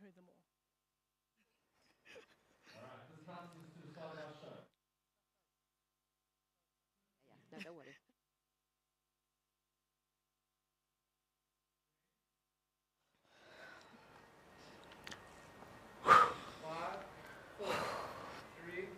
heard them all. All right, this counts as to start our show. Yeah, no, don't worry. Five, four, three.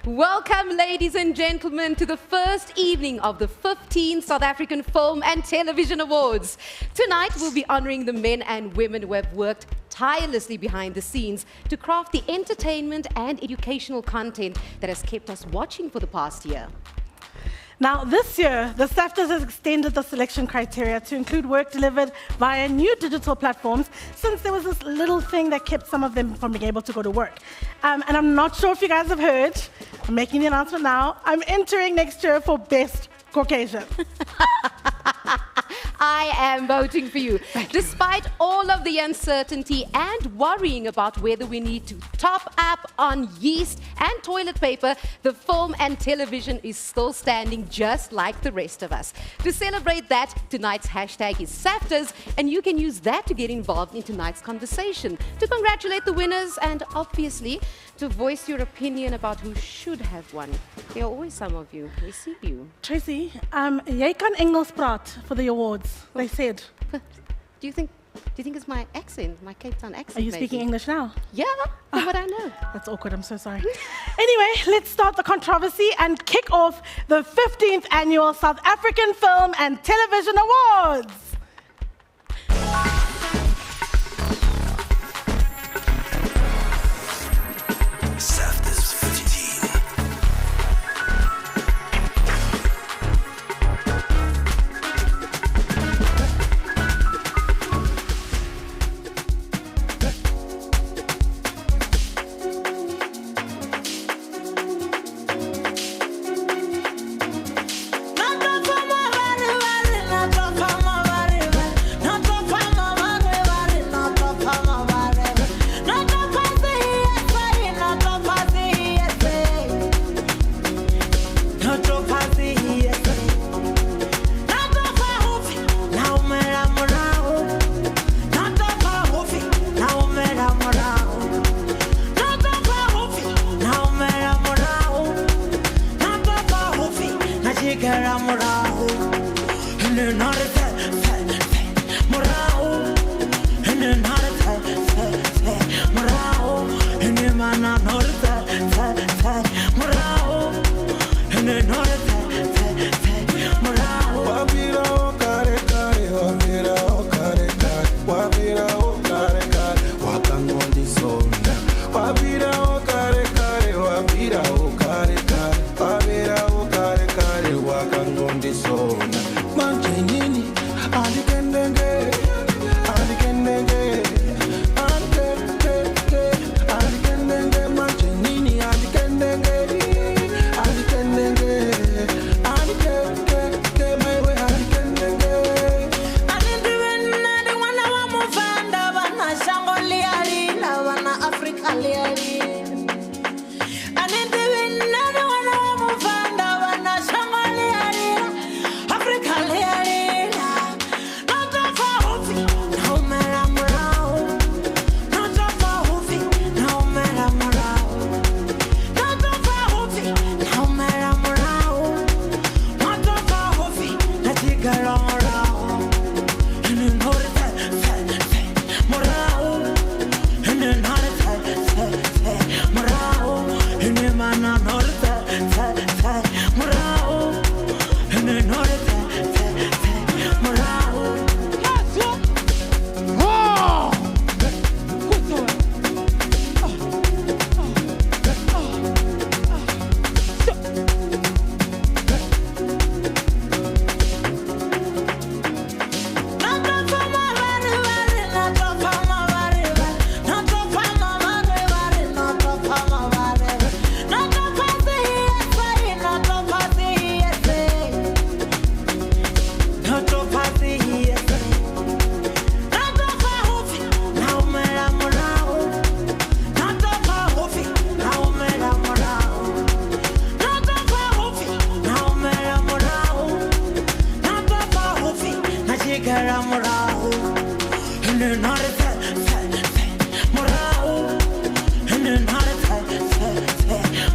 Welcome, ladies and gentlemen, to the first evening of the 15th South African Film and Television Awards. Tonight, we'll be honoring the men and women who have worked tirelessly behind the scenes to craft the entertainment and educational content that has kept us watching for the past year. Now, this year, the Saftas has extended the selection criteria to include work delivered via new digital platforms, since there was this little thing that kept some of them from being able to go to work. And I'm not sure if you guys have heard, I'm making the announcement now, I'm entering next year for Best Caucasian. I am voting for you. Despite all of the uncertainty and worrying about whether we need to top up on yeast and toilet paper, the film and television is still standing just like the rest of us. To celebrate that, tonight's hashtag is Saftas, and you can use that to get involved in tonight's conversation, to congratulate the winners, and obviously to voice your opinion about who should have won. There are always some of you. We see you. Tracy, jy kan Engels praat for the awards, they said. Do you think it's my accent, my Cape Town accent? Are you maybe? speaking English now? Yeah, from what I know. That's awkward, I'm so sorry. Anyway, let's start the controversy and kick off the 15th Annual South African Film and Television Awards. Saftas 15. Not from my morao, and then not a morao, and then not a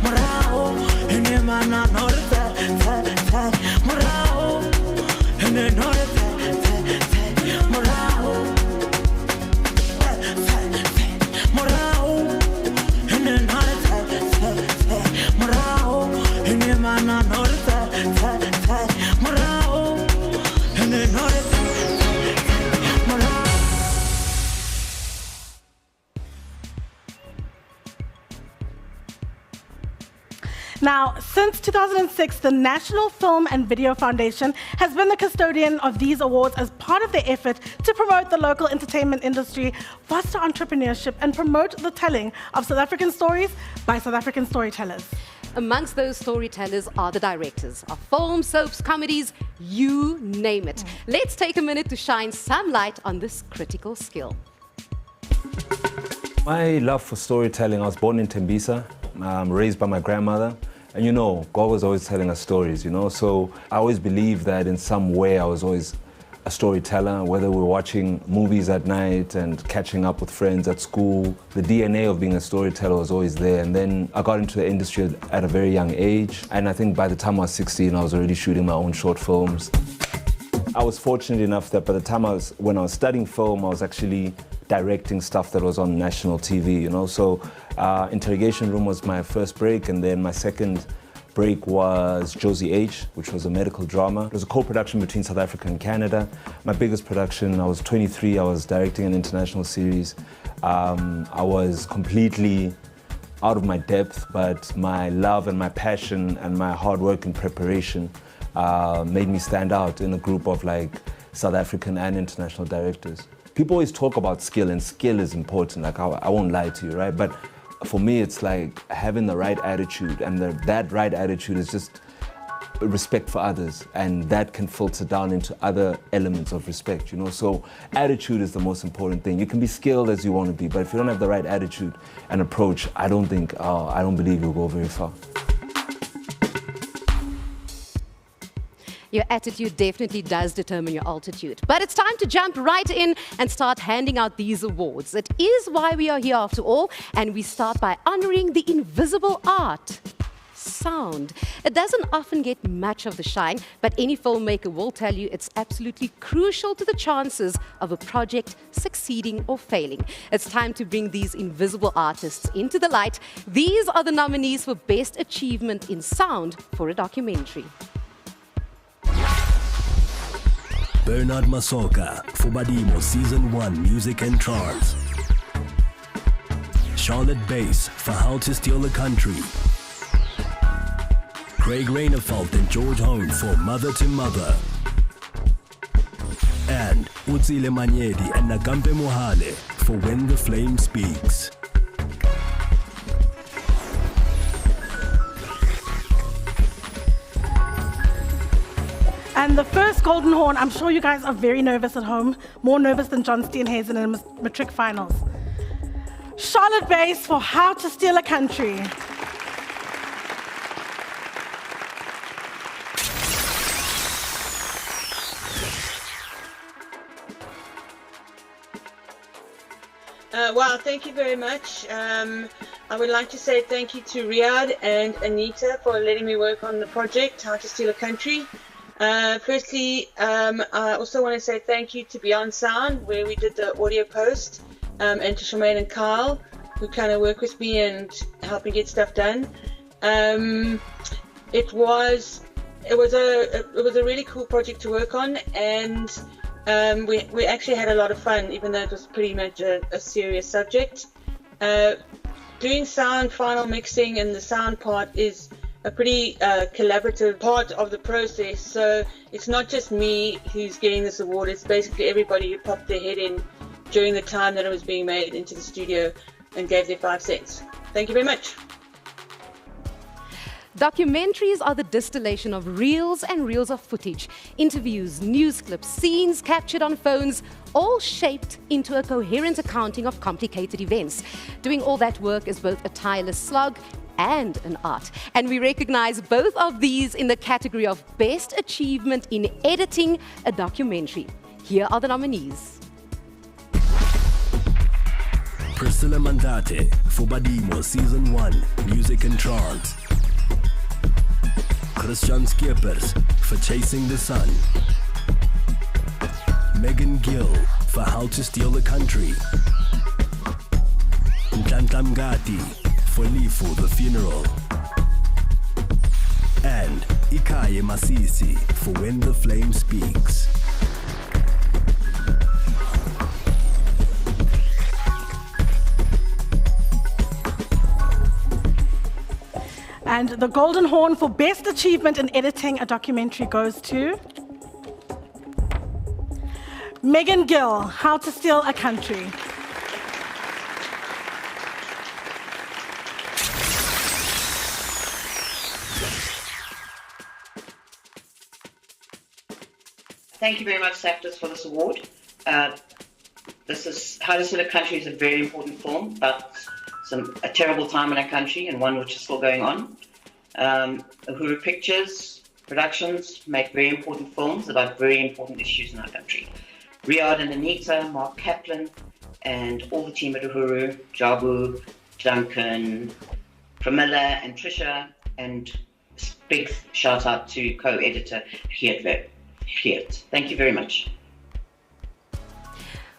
morao, and then man not a morao, and then not a morao, morao, and then not a morao, and then man not a morao, and then not a Now, since 2006, the National Film and Video Foundation has been the custodian of these awards as part of their effort to promote the local entertainment industry, foster entrepreneurship, and promote the telling of South African stories by South African storytellers. Amongst those storytellers are the directors of film, soaps, comedies, you name it. Let's take a minute to shine some light on this critical skill. My love for storytelling, I was born in Tembisa, raised by my grandmother. And you know, God was always telling us stories, you know, so I always believed that in some way I was always a storyteller, whether we were watching movies at night and catching up with friends at school. The DNA of being a storyteller was always there. And then I got into the industry at a very young age. And I think by the time I was 16, I was already shooting my own short films. I was fortunate enough that by the time when I was studying film, I was actually directing stuff that was on national TV, you know. So Interrogation Room was my first break, and then my second break was Josie H, which was a medical drama. It was a co-production between South Africa and Canada. My biggest production, I was 23, I was directing an international series. I was completely out of my depth, but my love and my passion and my hard work and preparation made me stand out in a group of like South African and international directors. People always talk about skill, and skill is important, like I won't lie to you, right? But for me, it's like having the right attitude, and that right attitude is just respect for others, and that can filter down into other elements of respect, you know? So attitude is the most important thing. You can be skilled as you want to be, but if you don't have the right attitude and approach, I don't believe you'll go very far. Your attitude definitely does determine your altitude. But it's time to jump right in and start handing out these awards. It is why we are here after all, and we start by honoring the invisible art. Sound. It doesn't often get much of the shine, but any filmmaker will tell you it's absolutely crucial to the chances of a project succeeding or failing. It's time to bring these invisible artists into the light. These are the nominees for Best Achievement in Sound for a documentary. Bernard Masoka for Badimo Season 1 Music and Charts. Charlotte Bass for How to Steal a Country. Craig Rainerfalt and George Hone for Mother to Mother. And Utsile Manyedi and Nagampe Mohale for When the Flame Speaks. And the first Golden Horn, I'm sure you guys are very nervous at home, more nervous than John Steenhuisen in matric finals. Charlotte Bass for How to Steal a Country. Wow, thank you very much. I would like to say thank you to Riyadh and Anita for letting me work on the project, How to Steal a Country. Firstly, I also want to say thank you to Beyond Sound, where we did the audio post, and to Shemaine and Kyle, who kind of work with me and help me get stuff done. It was a really cool project to work on, and we actually had a lot of fun, even though it was pretty much a serious subject. Doing sound, final mixing, and the sound part is a pretty collaborative part of the process. So it's not just me who's getting this award, it's basically everybody who popped their head in during the time that it was being made into the studio and gave their 5 cents. Thank you very much. Documentaries are the distillation of reels and reels of footage, interviews, news clips, scenes captured on phones, all shaped into a coherent accounting of complicated events. Doing all that work is both a tireless slog and an art. And we recognize both of these in the category of Best Achievement in Editing a Documentary. Here are the nominees. Priscilla Mandate for Badimo Season 1, Music and Trance. Christian Skippers for Chasing the Sun. Megan Gill for How to Steal the Country. Nhlanhla Mngadi for Lifu the Funeral. And Ikaye Masisi for When the Flame Speaks. And the Golden Horn for Best Achievement in Editing a Documentary goes to Megan Gill, How to Steal a Country. Thank you very much, Saftas, for this award. This is How to Steal a Country is a very important film about a terrible time in our country and one which is still going on. Uhuru Pictures Productions make very important films about very important issues in our country. Riyadh and Anita, Mark Kaplan, and all the team at Uhuru, Jabu, Duncan, Pramila, and Trisha, and big shout out to co-editor Geert. Thank you very much.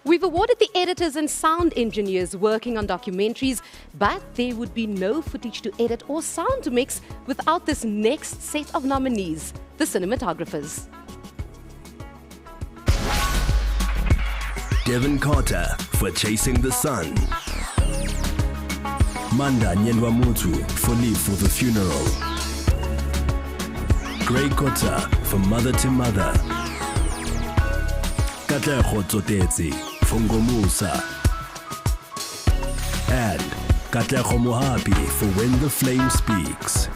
We've awarded the editors and sound engineers working on documentaries, but there would be no footage to edit or sound to mix without this next set of nominees, the cinematographers. Devin Carter for Chasing the Sun. Manda Nyenwamutu for Leave for the Funeral. Grey Kota for Mother to Mother. Katlego Tsotetsi for Ngomusa. And Katlego Mohapi for When the Flame Speaks.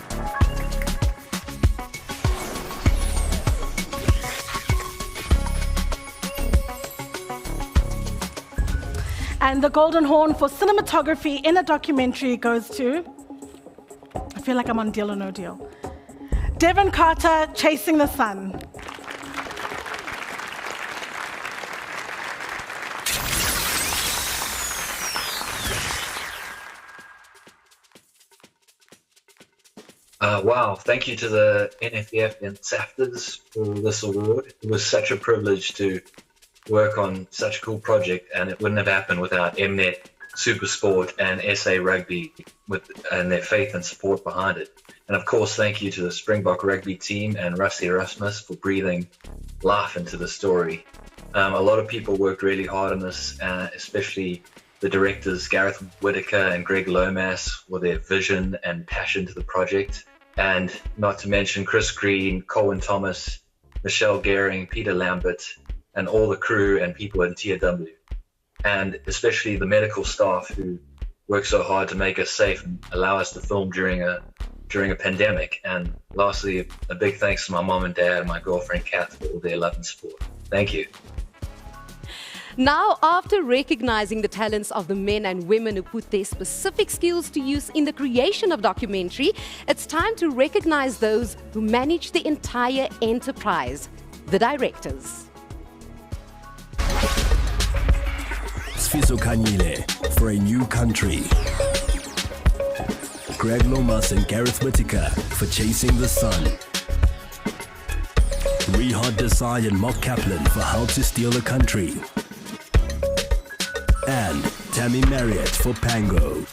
And the Golden Horn for Cinematography in a Documentary goes to, I feel like I'm on Deal or No Deal, Devin Carter, Chasing the Sun. Wow, thank you to the NFF and Saftas for this award. It was such a privilege to work on such a cool project, and it wouldn't have happened without Mnet, Supersport, and SA Rugby and their faith and support behind it. And of course, thank you to the Springbok Rugby team and Rusty Erasmus for breathing life into the story. A lot of people worked really hard on this, especially the directors Gareth Whitaker and Greg Lomas for their vision and passion to the project. And not to mention Chris Green, Colin Thomas, Michelle Gehring, Peter Lambert, and all the crew and people in TW. And especially the medical staff who work so hard to make us safe and allow us to film during a pandemic. And lastly, a big thanks to my mom and dad and my girlfriend Kath for all their love and support. Thank you. Now, after recognizing the talents of the men and women who put their specific skills to use in the creation of documentary, it's time to recognize those who manage the entire enterprise, the directors. Sfiso Kanyile for A New Country. Greg Lomas and Gareth Whitaker for Chasing the Sun. Rihad Desai and Mark Kaplan for How to Steal a Country. And Tammy Marriott for Pango.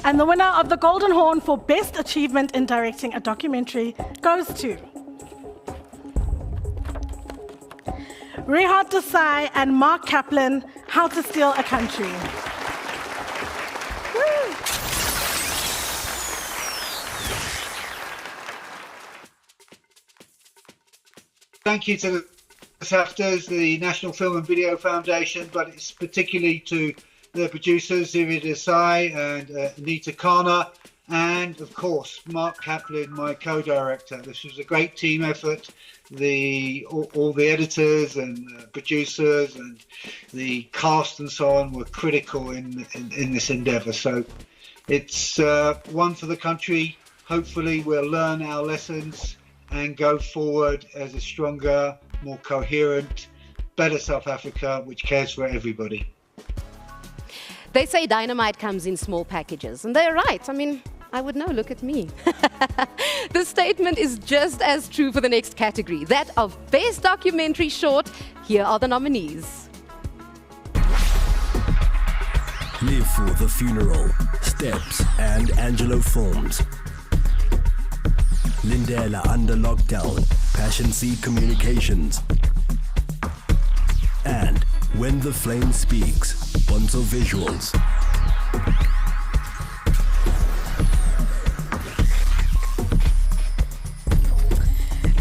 And the winner of the Golden Horn for Best Achievement in Directing a Documentary goes to Rihad Desai and Mark Kaplan, How to Steal a Country. Woo. Thank you to the Saftas, the National Film and Video Foundation, but it's particularly to the producers, Rihad Desai and Anita Kana, and of course, Mark Kaplan, my co-director. This was a great team effort. All the editors and producers and the cast and so on were critical in this endeavour. So It's one for the country. Hopefully we'll learn our lessons and go forward as a stronger, more coherent, better South Africa, which cares for everybody. They say dynamite comes in small packages, and they're right. I mean, I would know, look at me. The statement is just as true for the next category, that of Best Documentary Short. Here are the nominees. Live for the Funeral, Steps, and Angelo Films. Lindela Under Lockdown, Passion Seed Communications. And When the Flame Speaks, Bonzo Visuals.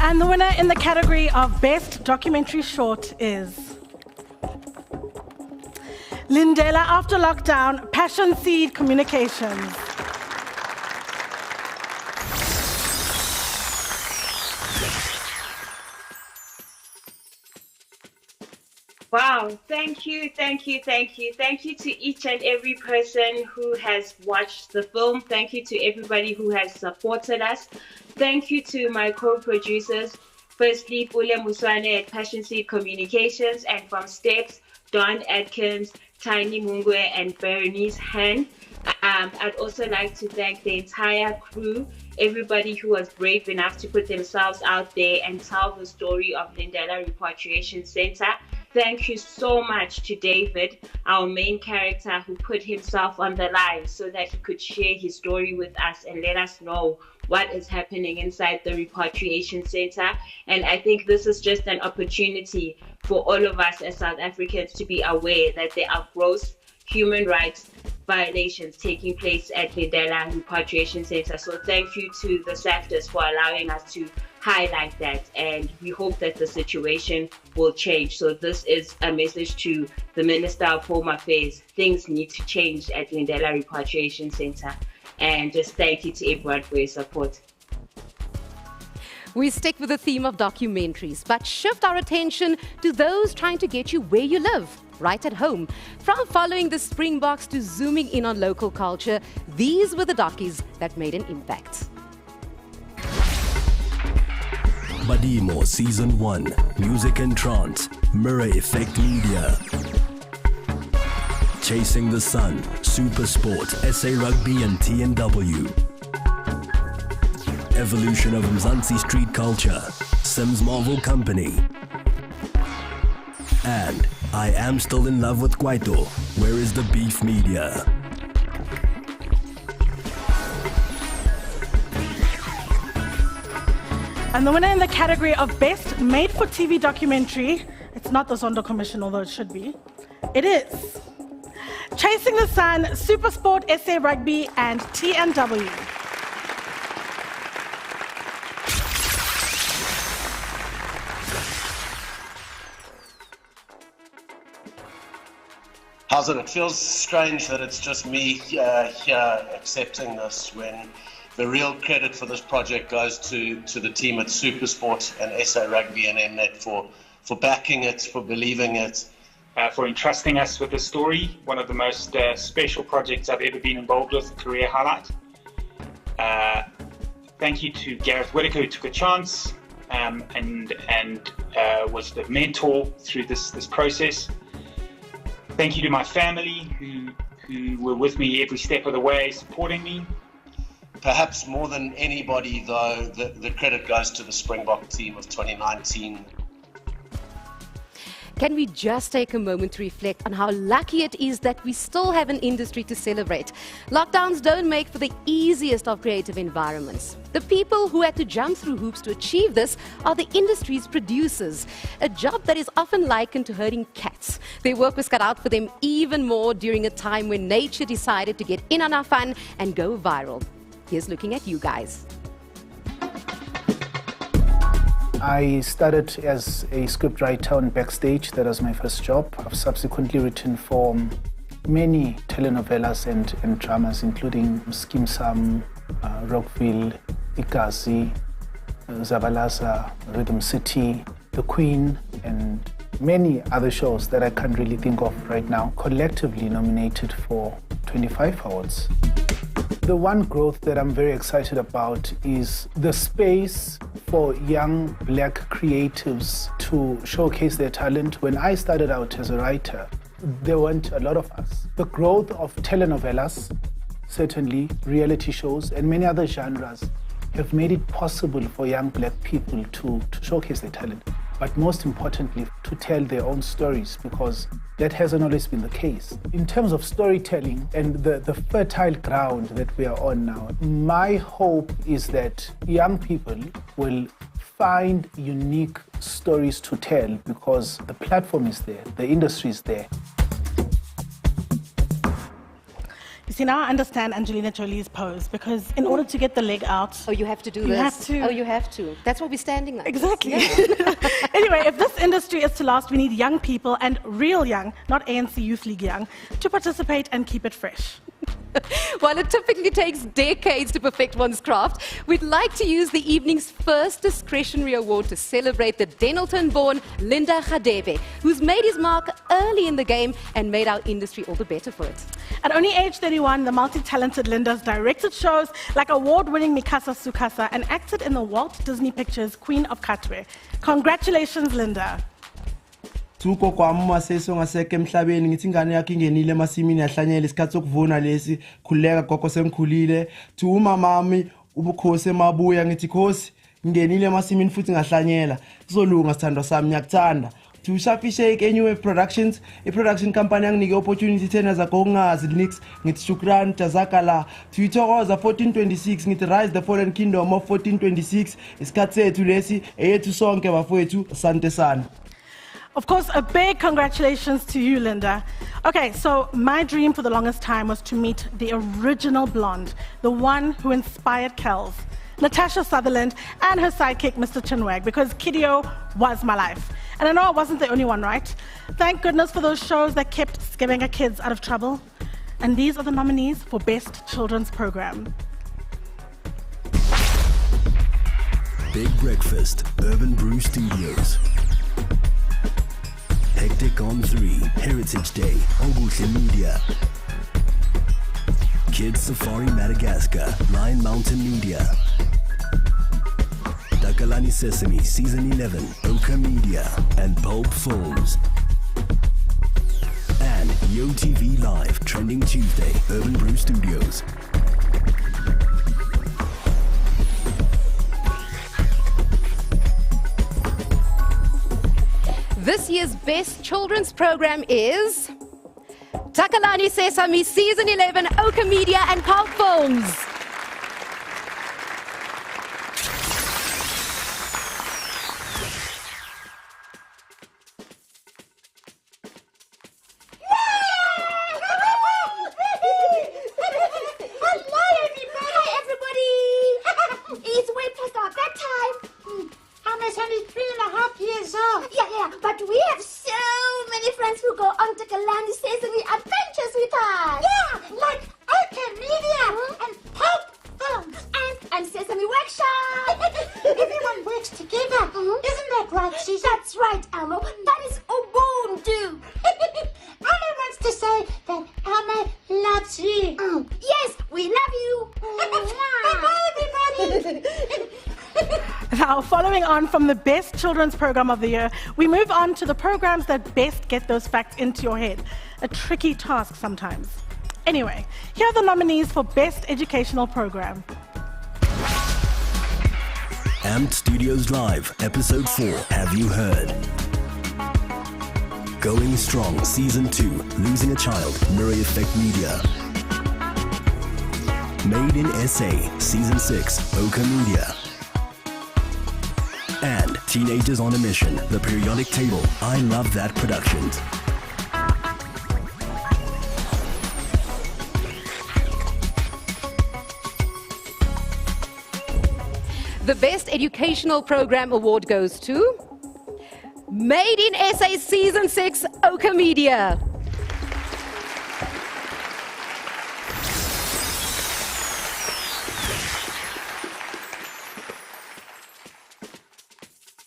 And the winner in the category of Best Documentary Short is Lindela After Lockdown, Passion Seed Communications. Wow, thank you to each and every person who has watched the film. Thank you to everybody who has supported us. Thank you to my co-producers, firstly Pule Muswane at Passion Seed Communications, and from Steps, Don Atkins, Tiny Mungwe, and Berenice Han. I'd also like to thank the entire crew, everybody who was brave enough to put themselves out there and tell the story of Lindela Repatriation Center. Thank you so much to David, our main character, who put himself on the line so that he could share his story with us and let us know what is happening inside the Repatriation Center. And I think this is just an opportunity for all of us as South Africans to be aware that there are gross human rights violations taking place at Lindela Repatriation Center. So thank you to the Saftas for allowing us to highlight that, and we hope that the situation will change. So this is a message to the Minister of Home Affairs. Things need to change at Lindela Repatriation Center, and just thank you to everyone for your support. We stick with the theme of documentaries, but shift our attention to those trying to get you where you live, right at home. From following the Springboks to zooming in on local culture, these were the docies that made an impact. Badimo Season 1, Music and Trance, Mirror Effect Media. Chasing the Sun, Super Sport, SA Rugby and TNW. Evolution of Mzansi Street Culture, Sims Marvel Company. And I Am Still in Love with Kwaito, Where is the Beef Media? And the winner in the category of Best Made-for-TV Documentary, it's not the Zondo Commission, although it should be, it is Chasing the Sun, Super Sport, SA Rugby, and TNW. How's it? It feels strange that it's just me here accepting this when the real credit for this project goes to the team at SuperSport and SA Rugby and MNet for backing it, for believing it. For entrusting us with the story, one of the most special projects I've ever been involved with, career highlight. Thank you to Gareth Whitaker, who took a chance and was the mentor through this process. Thank you to my family who were with me every step of the way, supporting me. Perhaps more than anybody, though, the credit goes to the Springbok team of 2019. Can we just take a moment to reflect on how lucky it is that we still have an industry to celebrate? Lockdowns don't make for the easiest of creative environments. The people who had to jump through hoops to achieve this are the industry's producers, a job that is often likened to herding cats. Their work was cut out for them even more during a time when nature decided to get in on our fun and go viral. Here's looking at you guys. I started as a scriptwriter on Backstage. That was my first job. I've subsequently written for many telenovelas and dramas, including Skim Sam, Rockville, Igazi, Zabalaza, Rhythm City, The Queen, and many other shows that I can't really think of right now, collectively nominated for 25 awards. The one growth that I'm very excited about is the space for young black creatives to showcase their talent. When I started out as a writer, there weren't a lot of us. The growth of telenovelas, certainly reality shows, and many other genres have made it possible for young black people to showcase their talent, but most importantly, to tell their own stories, because that hasn't always been the case. In terms of storytelling and the fertile ground that we are on now, my hope is that young people will find unique stories to tell because the platform is there, the industry is there. You see, now I understand Angelina Jolie's pose, because in order to get the leg out... Oh, you have to do you this. Have to. Oh, you have to. That's why we're standing like Exactly. Yeah. Anyway, if this industry is to last, we need young people, and real young, not ANC Youth League young, to participate and keep it fresh. While it typically takes decades to perfect one's craft, we'd like to use the evening's first discretionary award to celebrate the Denelton-born Linda Radebe, who's made his mark early in the game and made our industry all the better for it. At only age 31, the multi-talented Linda's directed shows like award-winning Mikasa Sukasa and acted in the Walt Disney Pictures' Queen of Katwe. Congratulations, Linda. Tuko kwa mama seso ngaseke emhlabeni ngithi ingane yakhe ingenile emasimini yahlanyela isikhathi sokuvuna lesi khuleka gogo sengikhulile thi uma mami ubukhosi emabuya ngithi khosi ngingenile emasimini futhi ngahlanyela kuzolunga sithandwa sami ngiyakuthanda to Shafi Shake anyway productions production company yanginike opportunity tena zakongazi links ngithi shukran jazakala to ithokoza 1426 ngithi rise the fallen kingdom of 1426 isikhathi sethu lesi eyethu sonke bafowethu asante sana. Of course, a big congratulations to you, Linda. Okay, so my dream for the longest time was to meet the original blonde, the one who inspired Kells, Natasha Sutherland, and her sidekick, Mr. Chinwag, because Kidio was my life. And I know I wasn't the only one, right? Thank goodness for those shows that kept Scavenger kids out of trouble. And these are the nominees for Best Children's Program. Big Breakfast, Urban Brew Studios. Hectic on 3, Heritage Day, Obuhle Media. Kids Safari Madagascar, Lion Mountain Media. Takalani Sesame, Season 11, Oka Media, and Pulp Films. And Yo TV Live, Trending Tuesday, Urban Brew Studios. This year's Best Children's Program is Takalani Sesame Season 11, Oka Media and Pulp Films. But we have so many friends who go on Takalani Sesame adventures with us. Yeah, like Oka Media and Pulp Films and Sesame Workshop. Everyone works together. Isn't that right, Susan? That's right, Elmo. That is Ubuntu. Elmo wants to say that Elmo loves you. Yes, we love you. Bye, everybody. Now, following on from the Best Children's Program of the Year, we move on to the programs that best get those facts into your head. A tricky task sometimes. Anyway, here are the nominees for Best Educational Program. Amped Studios Live, Episode 4, Have You Heard? Going Strong, Season 2, Losing a Child, Mirror Effect Media. Made in SA, Season 6, Oka Media. And Teenagers on a Mission, The Periodic Table, I Love That Productions. The Best Educational Program Award goes to Made in SA Season 6, Oka Media.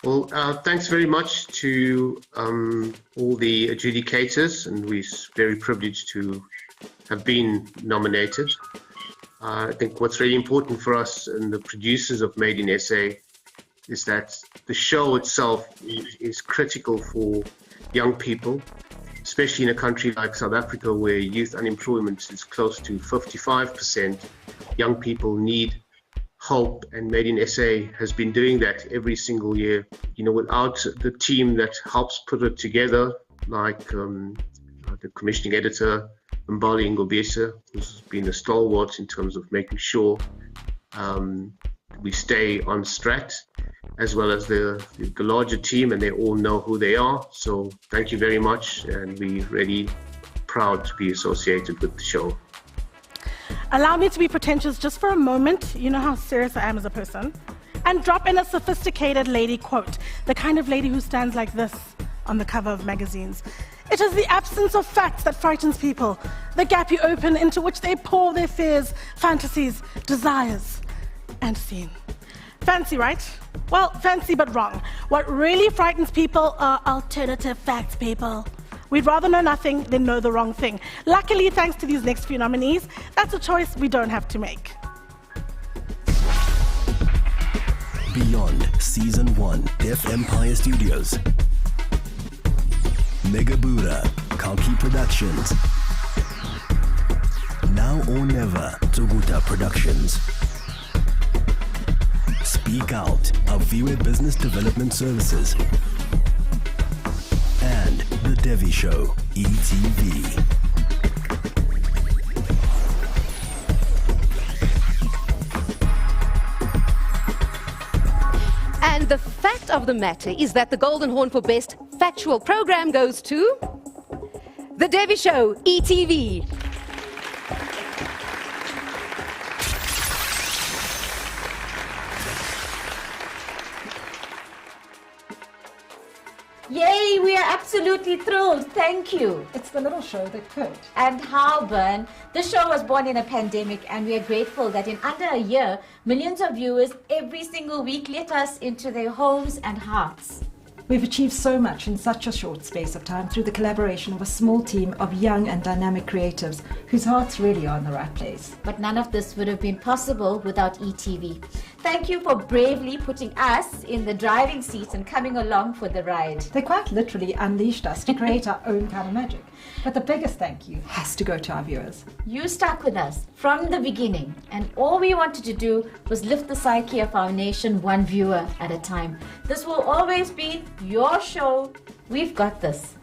Well, thanks very much to all the adjudicators, and we're very privileged to have been nominated. I think what's really important for us and the producers of Made in SA is that the show itself is critical for young people, especially in a country like South Africa where youth unemployment is close to 55%. Young people need hope, and Made in SA has been doing that every single year. You know, without the team that helps put it together, like the commissioning editor, Mbali Ngobesa, who's been a stalwart in terms of making sure we stay on strat, as well as the larger team, and they all know who they are. So thank you very much, and we're really proud to be associated with the show. Allow me to be pretentious just for a moment. You know how serious I am as a person. And drop in a sophisticated lady quote, the kind of lady who stands like this on the cover of magazines. It is the absence of facts that frightens people, the gap you open into which they pour their fears, fantasies, desires, and scene. Fancy, right? Well, fancy but wrong. What really frightens people are alternative facts, people. We'd rather know nothing than know the wrong thing. Luckily, thanks to these next few nominees, that's a choice we don't have to make. Beyond Season 1, Deaf Empire Studios. Megabura, Kalki Productions. Now or Never, Tsuguta Productions. Speak Out, Aviwe Business Development Services. And The Devi Show, ETV. And the fact of the matter is that the Golden Horn for Best Factual Program goes to The Devi Show, ETV. Yay, we are absolutely thrilled. Thank you. It's the little show that could. And how, Bern? The show was born in a pandemic, and we are grateful that in under a year, millions of viewers every single week let us into their homes and hearts. We've achieved so much in such a short space of time through the collaboration of a small team of young and dynamic creatives whose hearts really are in the right place. But none of this would have been possible without ETV. Thank you for bravely putting us in the driving seat and coming along for the ride. They quite literally unleashed us to create our own kind of magic. But the biggest thank you has to go to our viewers. You stuck with us from the beginning, and all we wanted to do was lift the psyche of our nation one viewer at a time. This will always be your show. We've got this.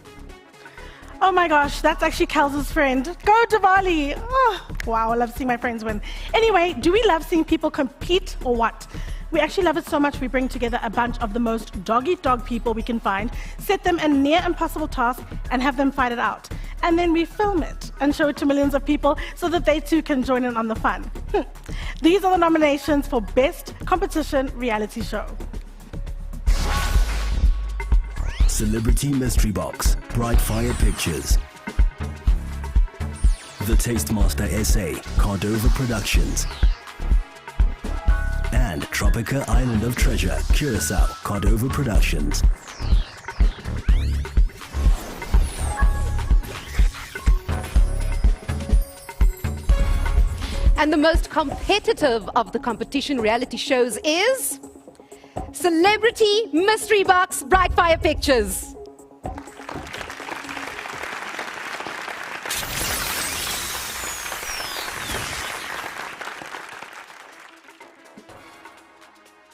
Oh my gosh, that's actually Kels's friend. Go Diwali! Oh, wow, I love seeing my friends win. Anyway, do we love seeing people compete or what? We actually love it so much we bring together a bunch of the most dog-eat-dog people we can find, set them a near impossible task, and have them fight it out. And then we film it and show it to millions of people so that they too can join in on the fun. These are the nominations for Best Competition Reality Show. Celebrity Mystery Box, Bright Fire Pictures. The Tastemaster SA, Cordova Productions. And Tropica Island of Treasure, Curacao, Cordova Productions. And the most competitive of the competition reality shows is Celebrity Mystery Box Bright Fire Pictures.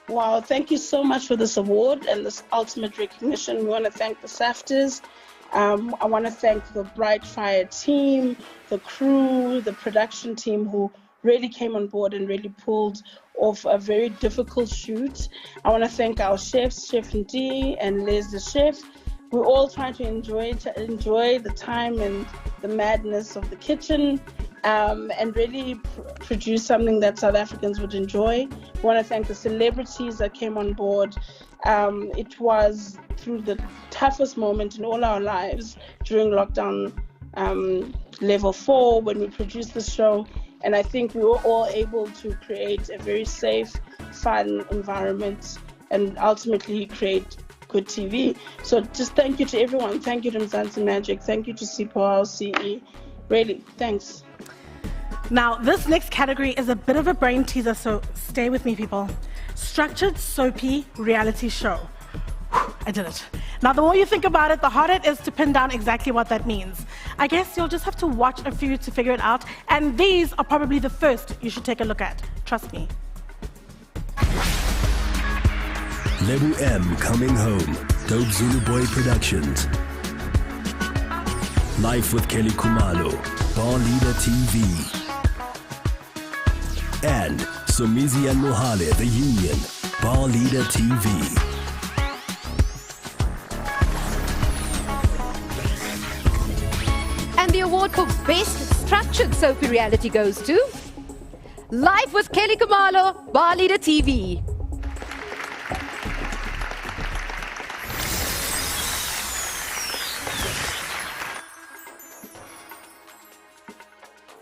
Wow, thank you so much for this award and this ultimate recognition. We want to thank the Saftas. I want to thank the Bright Fire team, the crew, the production team who really came on board and really pulled off a very difficult shoot. I want to thank our chefs, Chef Ndi and Les the chef. We're all trying to enjoy the time and the madness of the kitchen and really produce something that South Africans would enjoy. We want to thank the celebrities that came on board. It was through the toughest moment in all our lives during lockdown level 4 when we produced the show. And I think we were all able to create a very safe, fun environment and ultimately create good TV. So just thank you to everyone. Thank you to Mzansi Magic. Thank you to Sipho CE. Really, thanks. Now, this next category is a bit of a brain teaser, so stay with me, people. Structured, soapy reality show. Whew, I did it. Now, the more you think about it, the harder it is to pin down exactly what that means. I guess you'll just have to watch a few to figure it out, and these are probably the first you should take a look at. Trust me. Lebu M coming home. Dope Zulu Boy Productions. Life with Kelly Kumalo. Bar Leader TV. And Somizi and Mohale, The Union. Bar Leader TV. And the award for Best Structured Soapy Reality goes to Life with Kelly Kumalo, Bar Leader TV.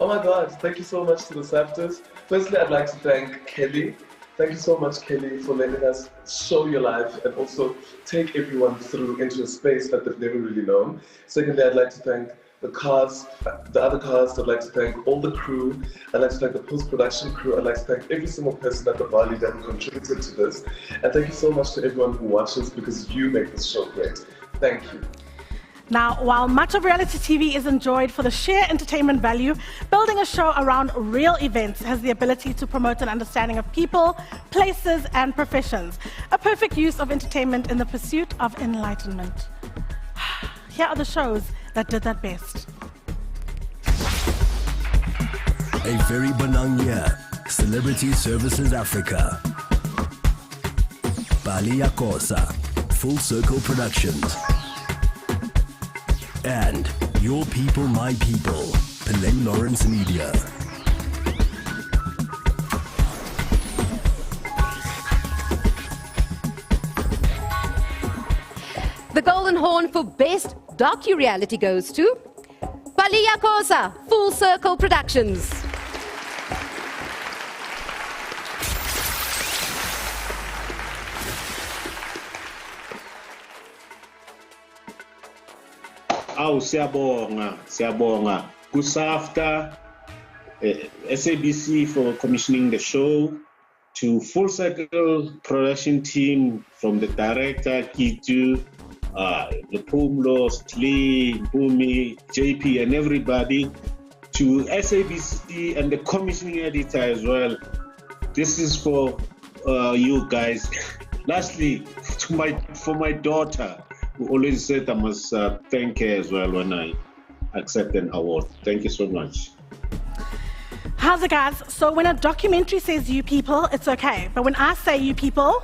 Oh my God, thank you so much to the Saftas. Firstly, I'd like to thank Kelly. Thank you so much, Kelly, for letting us show your life and also take everyone through into a space that they've never really known. Secondly, I'd like to thank the cast, the other cast. I'd like to thank all the crew. I'd like to thank the post-production crew. I'd like to thank every single person at the Bali that contributed to this. And thank you so much to everyone who watches, because you make this show great. Thank you. Now, while much of reality TV is enjoyed for the sheer entertainment value, building a show around real events has the ability to promote an understanding of people, places, and professions. A perfect use of entertainment in the pursuit of enlightenment. Here are the shows that did that best. A very benang year. Celebrity Services Africa. Bali Yakosa. Full Circle Productions. And Your People, My People, Peleng Lawrence Media. The Golden Horn for Best Docu-reality goes to Bali Yakosa, Full Circle Productions. Awu siyabonga ku-Safta, SABC for commissioning the show, to Full Circle production team from the director Kitu, Lepumlo, Slee, Bumi, JP, and everybody, to SABC and the commissioning editor as well. This is for you guys. Lastly, for my daughter, who always said I must thank her as well when I accept an award. Thank you so much. How's it, guys? So when a documentary says you people, it's okay. But when I say you people,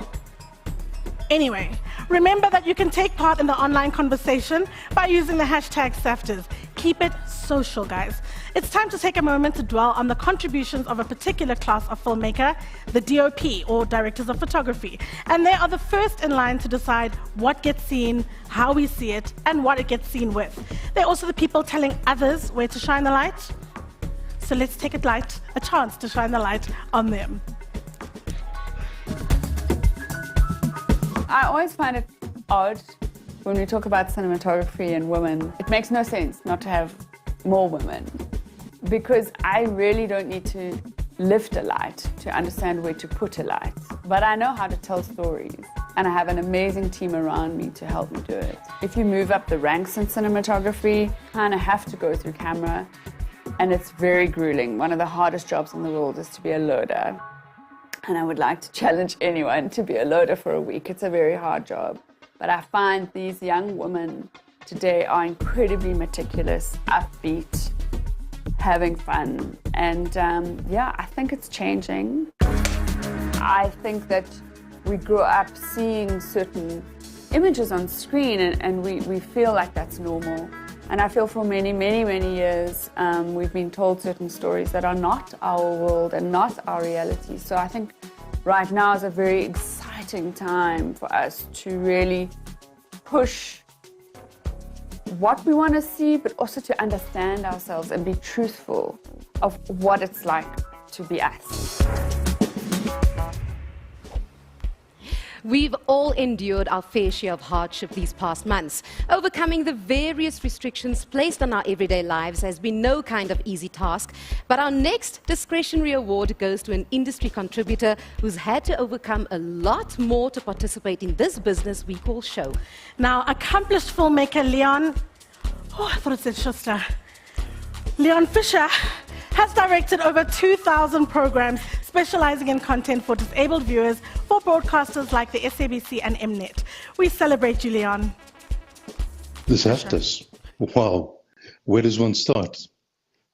anyway, remember that you can take part in the online conversation by using the hashtag Saftas. Keep it social, guys. It's time to take a moment to dwell on the contributions of a particular class of filmmaker, the DOP, or directors of photography. And they are the first in line to decide what gets seen, how we see it, and what it gets seen with. They're also the people telling others where to shine the light. So let's take a chance to shine the light on them. I always find it odd when we talk about cinematography and women. It makes no sense not to have more women, because I really don't need to lift a light to understand where to put a light. But I know how to tell stories, and I have an amazing team around me to help me do it. If you move up the ranks in cinematography, you kind of have to go through camera, and it's very grueling. One of the hardest jobs in the world is to be a loader. And I would like to challenge anyone to be a loader for a week. It's a very hard job. But I find these young women today are incredibly meticulous, upbeat, having fun. And yeah, I think it's changing. I think that we grow up seeing certain images on screen and we feel like that's normal. And I feel for many, many, many years, we've been told certain stories that are not our world and not our reality. So I think right now is a very exciting time for us to really push what we want to see, but also to understand ourselves and be truthful of what it's like to be us. We've all endured our fair share of hardship these past months. Overcoming the various restrictions placed on our everyday lives has been no kind of easy task, but our next discretionary award goes to an industry contributor who's had to overcome a lot more to participate in this business we call show. Now, accomplished filmmaker Leon, I thought it said Schuster. Leon Fisher has directed over 2,000 programs specializing in content for disabled viewers for broadcasters like the SABC and Mnet. We celebrate you, Leon. The Saftas. Wow. Where does one start?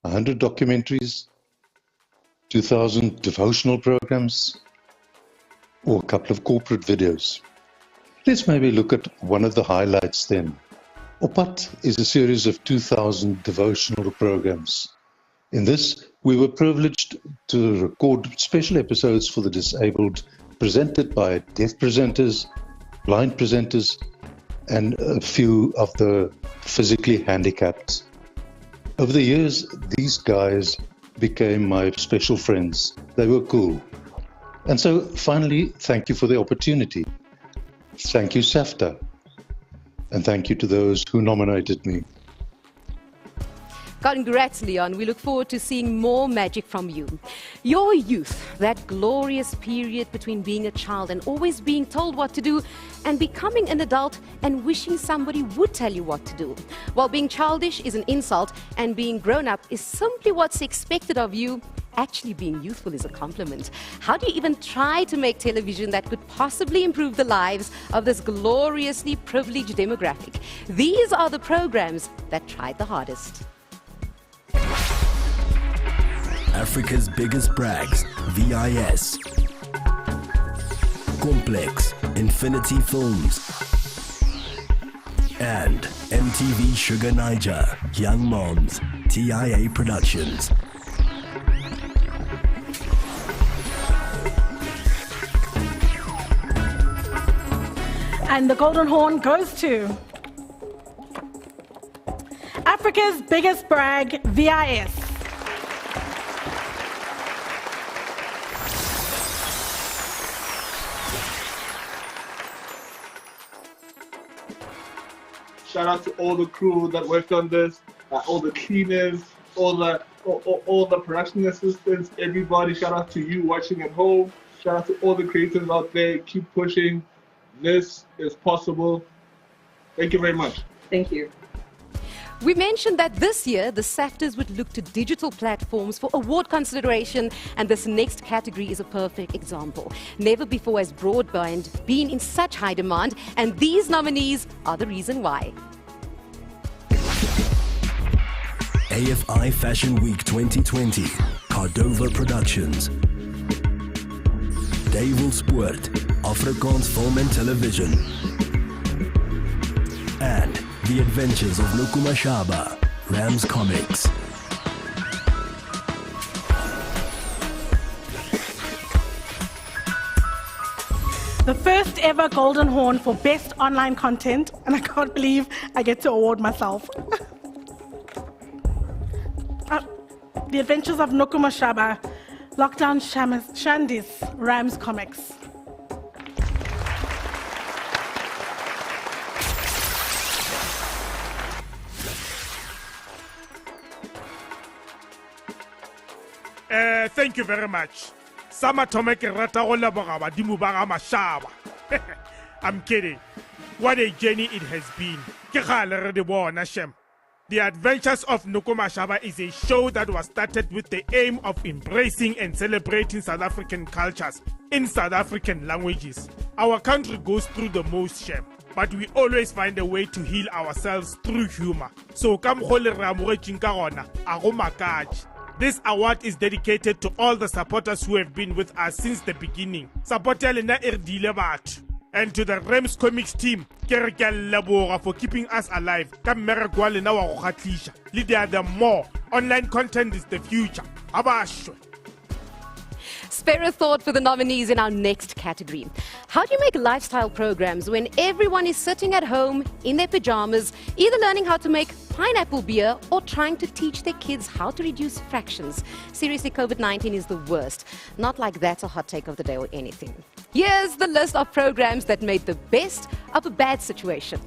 100 documentaries, 2,000 devotional programs, or a couple of corporate videos. Let's maybe look at one of the highlights then. Opat is a series of 2,000 devotional programs. In this, we were privileged to record special episodes for the disabled, presented by deaf presenters, blind presenters, and a few of the physically handicapped. Over the years, these guys became my special friends. They were cool. And so, finally, thank you for the opportunity. Thank you, Safta. And thank you to those who nominated me. Congrats, Leon. We look forward to seeing more magic from you. Your youth, that glorious period between being a child and always being told what to do and becoming an adult and wishing somebody would tell you what to do. While being childish is an insult and being grown up is simply what's expected of you, actually being youthful is a compliment. How do you even try to make television that could possibly improve the lives of this gloriously privileged demographic? These are the programs that tried the hardest. Africa's biggest brags, VIS. Complex, Infinity Films. And MTV Sugar Niger, Young Moms, TIA Productions. And the Golden Horn goes to Africa's biggest brag, VIS. Shout out to all the crew that worked on this, all the cleaners, all the production assistants, everybody. Shout out to you watching at home. Shout out to all the creators out there. Keep pushing. This is possible. Thank you very much. Thank you. We mentioned that this year the Saftas would look to digital platforms for award consideration, and this next category is a perfect example. Never before has broadband been in such high demand, and these nominees are the reason why. AFI Fashion Week 2020, Cardova Productions. Duivel Sport, Afrikaans Film and Television. And The Adventures of Nokumashaba, Rams Comics. The first ever Golden Horn for Best Online Content, and I can't believe I get to award myself. The Adventures of Nokumashaba, Lockdown Shandis, Rams Comics. Thank you very much. I'm kidding. What a journey it has been. The Adventures of Nokumashaba is a show that was started with the aim of embracing and celebrating South African cultures in South African languages. Our country goes through the most shame, but we always find a way to heal ourselves through humor. So this award is dedicated to all the supporters who have been with us since the beginning. And to the Rams Comics team, for keeping us alive. The more online content is the future. Spare a thought for the nominees in our next category. How do you make lifestyle programs when everyone is sitting at home in their pajamas, either learning how to make pineapple beer or trying to teach their kids how to reduce fractions? Seriously, COVID-19 is the worst. Not like that's a hot take of the day or anything. Here's the list of programs that made the best of a bad situation.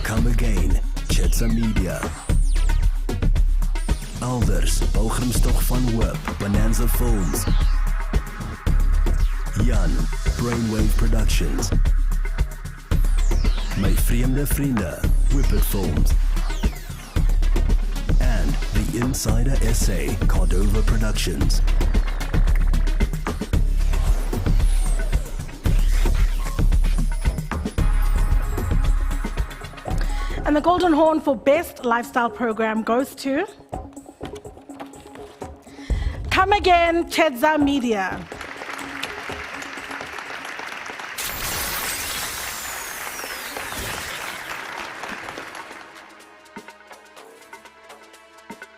Come Again, Chetsa Media. Elders, Pelgrimstog van Hoop, Bonanza Films. Jan, Brainwave Productions. My Vreemde Vriende, Whippet Films. And The Insider Essay, Cordova Productions. And the Golden Horn for Best Lifestyle Program goes to Come Again, Chetsa Media.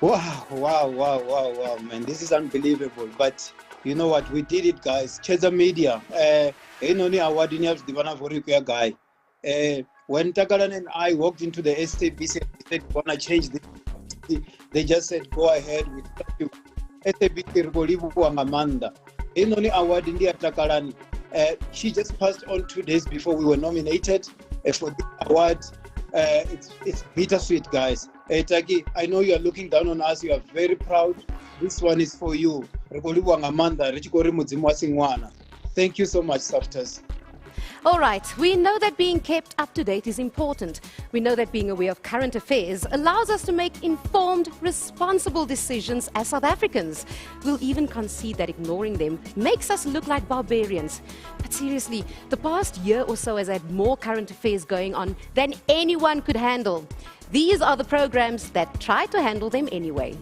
Wow, man. This is unbelievable. But you know what? We did it, guys. Chetsa Media. Award in the guy. When Takalan and I walked into the SABC and said, we want to change this, they just said, go ahead with you. SABC Amanda. Award in the Takalan. She just passed on 2 days before we were nominated for this award. It's bittersweet, guys. Taki, I know you are looking down on us. You are very proud. This one is for you. Thank you so much, Saftas. All right, we know that being kept up to date is important. We know that being aware of current affairs allows us to make informed, responsible decisions as South Africans. We'll even concede that ignoring them makes us look like barbarians. But seriously, the past year or so has had more current affairs going on than anyone could handle. These are the programs that try to handle them anyway.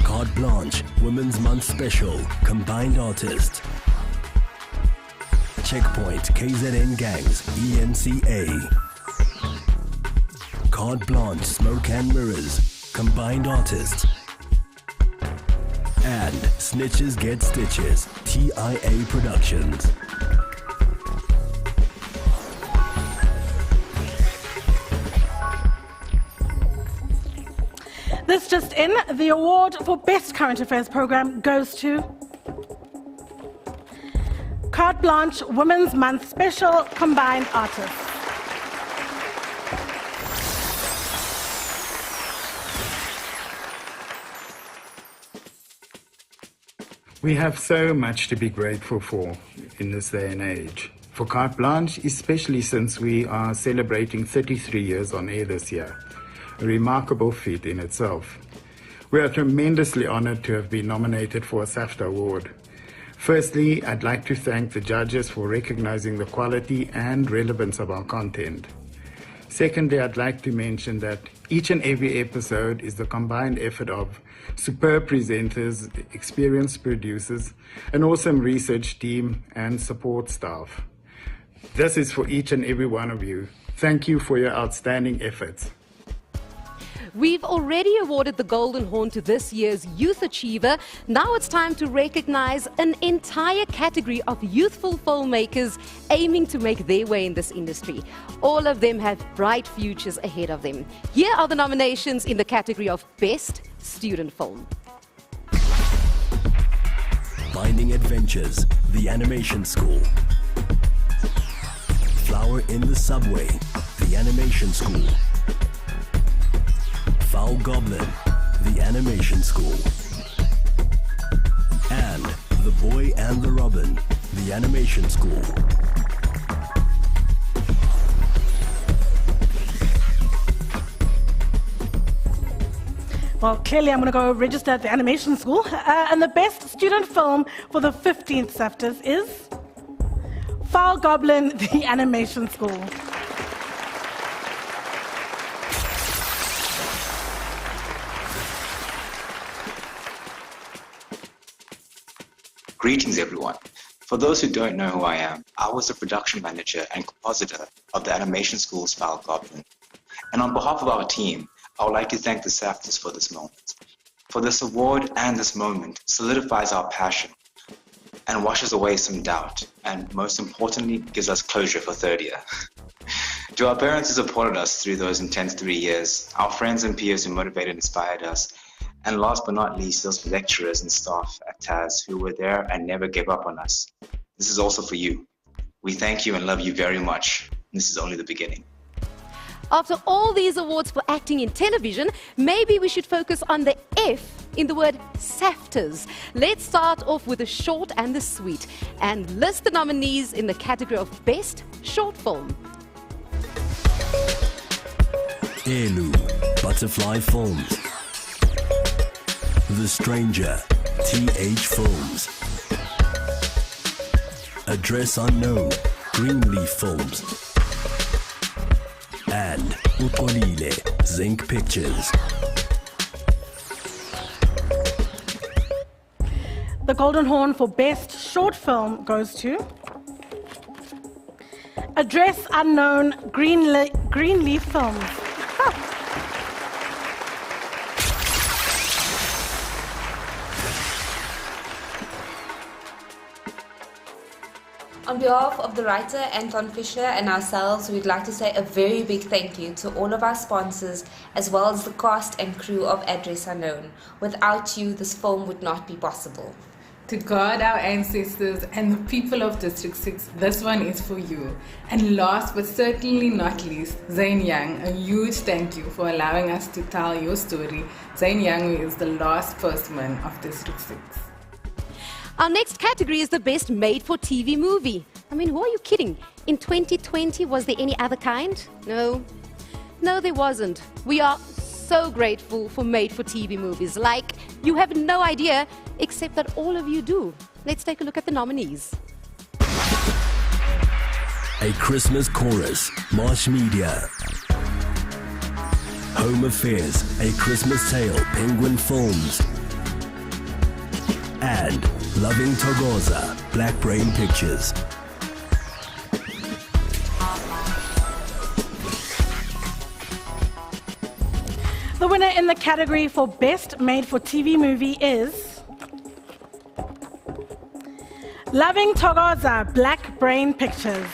Carte Blanche, Women's Month Special, Combined Artist. Checkpoint, KZN Gangs, ENCA. Carte Blanche, Smoke and Mirrors, Combined Artists. And Snitches Get Stitches, TIA Productions. This just in, the award for Best Current Affairs Program goes to Carte Blanche Women's Month Special, Combined Artists. We have so much to be grateful for in this day and age. For Carte Blanche, especially since we are celebrating 33 years on air this year. A remarkable feat in itself. We are tremendously honored to have been nominated for a Safta Award. Firstly, I'd like to thank the judges for recognizing the quality and relevance of our content. Secondly, I'd like to mention that each and every episode is the combined effort of superb presenters, experienced producers, an awesome research team, and support staff. This is for each and every one of you. Thank you for your outstanding efforts. We've already awarded the Golden Horn to this year's Youth Achiever. Now it's time to recognize an entire category of youthful filmmakers aiming to make their way in this industry. All of them have bright futures ahead of them. Here are the nominations in the category of Best Student Film. Binding Adventures, The Animation School. Flower in the Subway, The Animation School. Foul Goblin, The Animation School. And The Boy and the Robin, The Animation School. Well, clearly I'm going to go register at the animation school. And the best student film for the 15th Saftas is Foul Goblin, The Animation School. Greetings, everyone. For those who don't know who I am, I was the production manager and compositor of the animation school's Foul Goblin. And on behalf of our team, I would like to thank the Saftas for this moment. For this award and this moment solidifies our passion and washes away some doubt, and most importantly, gives us closure for third year. To our parents who supported us through those intense 3 years, our friends and peers who motivated and inspired us, and last but not least, those lecturers and staff at TAS who were there and never gave up on us. This is also for you. We thank you and love you very much. This is only the beginning. After all these awards for acting in television, maybe we should focus on the F in the word Saftas. Let's start off with the short and the sweet and list the nominees in the category of Best Short Film. Heirloom, Butterfly Films. The Stranger, TH Films. Address Unknown, Greenleaf Films. And Ukolile, Zinc Pictures. The Golden Horn for Best Short Film goes to Address Unknown, Greenleaf Films. On behalf of the writer Anton Fisher and ourselves, we'd like to say a very big thank you to all of our sponsors, as well as the cast and crew of Address Unknown. Without you, this film would not be possible. To God, our ancestors, and the people of District 6, this one is for you. And last but certainly not least, Zane Young, a huge thank you for allowing us to tell your story. Zane Young is the last postman of District 6. Our next category is the Best Made-for-TV Movie. I mean, who are you kidding? In 2020, was there any other kind? No, there wasn't. We are so grateful for made-for-TV movies. Like, you have no idea, except that all of you do. Let's take a look at the nominees. A Christmas Chorus, Marsh Media. Home Affairs, A Christmas Tale, Penguin Films. And Loving Togoza, Black Brain Pictures. The winner in the category for Best Made-for-TV Movie is Loving Togoza, Black Brain Pictures.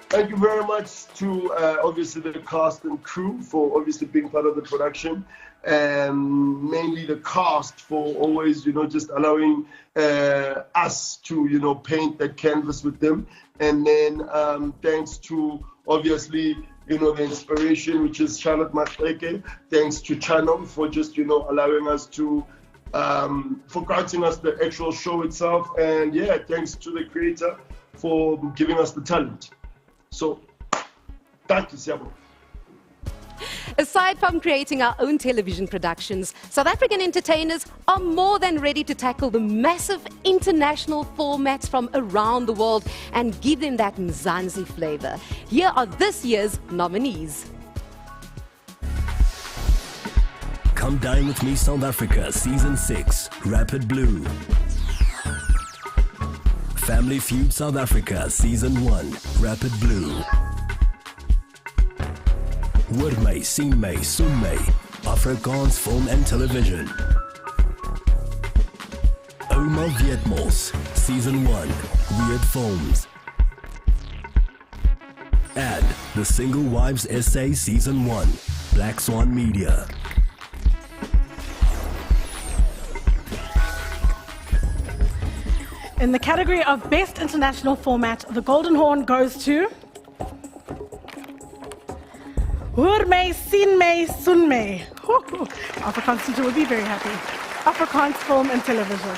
Thank you very much to obviously the cast and crew for obviously being part of the production, and mainly the cast for always, just allowing us to, paint that canvas with them. And then thanks to obviously, the inspiration, which is Charlotte Matleke. Thanks to Channel for just, allowing us to, for granting us the actual show itself. And yeah, thanks to the creator for giving us the talent. So, thank you, Siabo. Aside from creating our own television productions, South African entertainers are more than ready to tackle the massive international formats from around the world and give them that Mzansi flavor. Here are this year's nominees. Come Dine With Me South Africa, Season 6, Rapid Blue. Family Feud South Africa, Season 1, Rapid Blue. Woordmay, Seenmay, Soonmay, Afrikaans Film and Television. Oma Vietmos, Season 1, Weird Films. And The Single Wives Essay, Season 1, Black Swan Media. In the category of Best International Format, the Golden Horn goes to Hoormay, Seenmay, Soonmay. Afrikaans teacher would be very happy. Afrikaans Film and Television.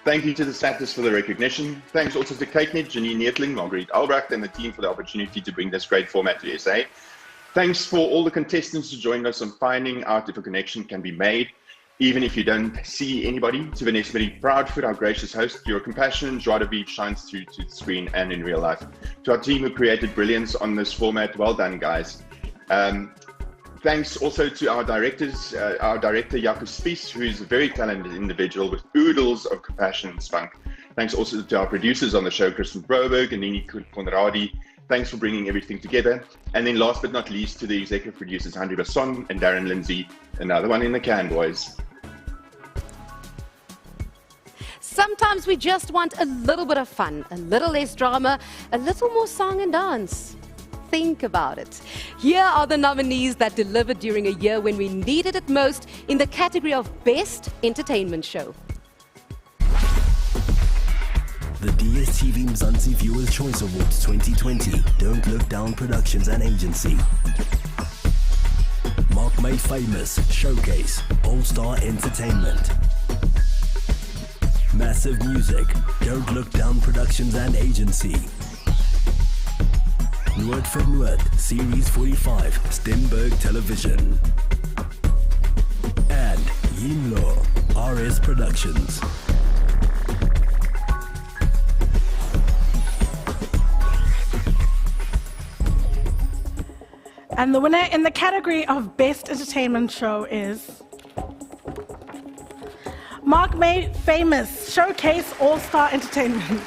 Thank you to the Saftas for the recognition. Thanks also to Kate, Janine Neetling, Marguerite Albrecht, and the team for the opportunity to bring this great format to SA. Thanks for all the contestants who joined us on finding out if a connection can be made, even if you don't see anybody. To Vanessa Marie Proudfoot, our gracious host, your compassion and joie de vivre shines through to the screen and in real life. To our team who created brilliance on this format, well done, guys. Thanks also to our directors, our director Jaco Spies, who's a very talented individual with oodles of compassion and spunk. Thanks also to our producers on the show, Kristen Broberg and Nini Conradi. Thanks for bringing everything together. And then last but not least, to the executive producers, Henry Basson and Darren Lindsay. Another one in the can, boys. Sometimes we just want a little bit of fun, a little less drama, a little more song and dance. Think about it. Here are the nominees that delivered during a year when we needed it most in the category of Best Entertainment Show. The DSTV Mzansi Viewers' Choice Awards 2020, Don't Look Down Productions and Agency. Mark Made Famous, Showcase, All-Star Entertainment. Massive Music, Don't Look Down Productions and Agency. Noord for Noord, Series 45, Stenberg Television. And Yinlo, RS Productions. And the winner in the category of Best Entertainment Show is Mark Made Famous, Showcase All-Star Entertainment.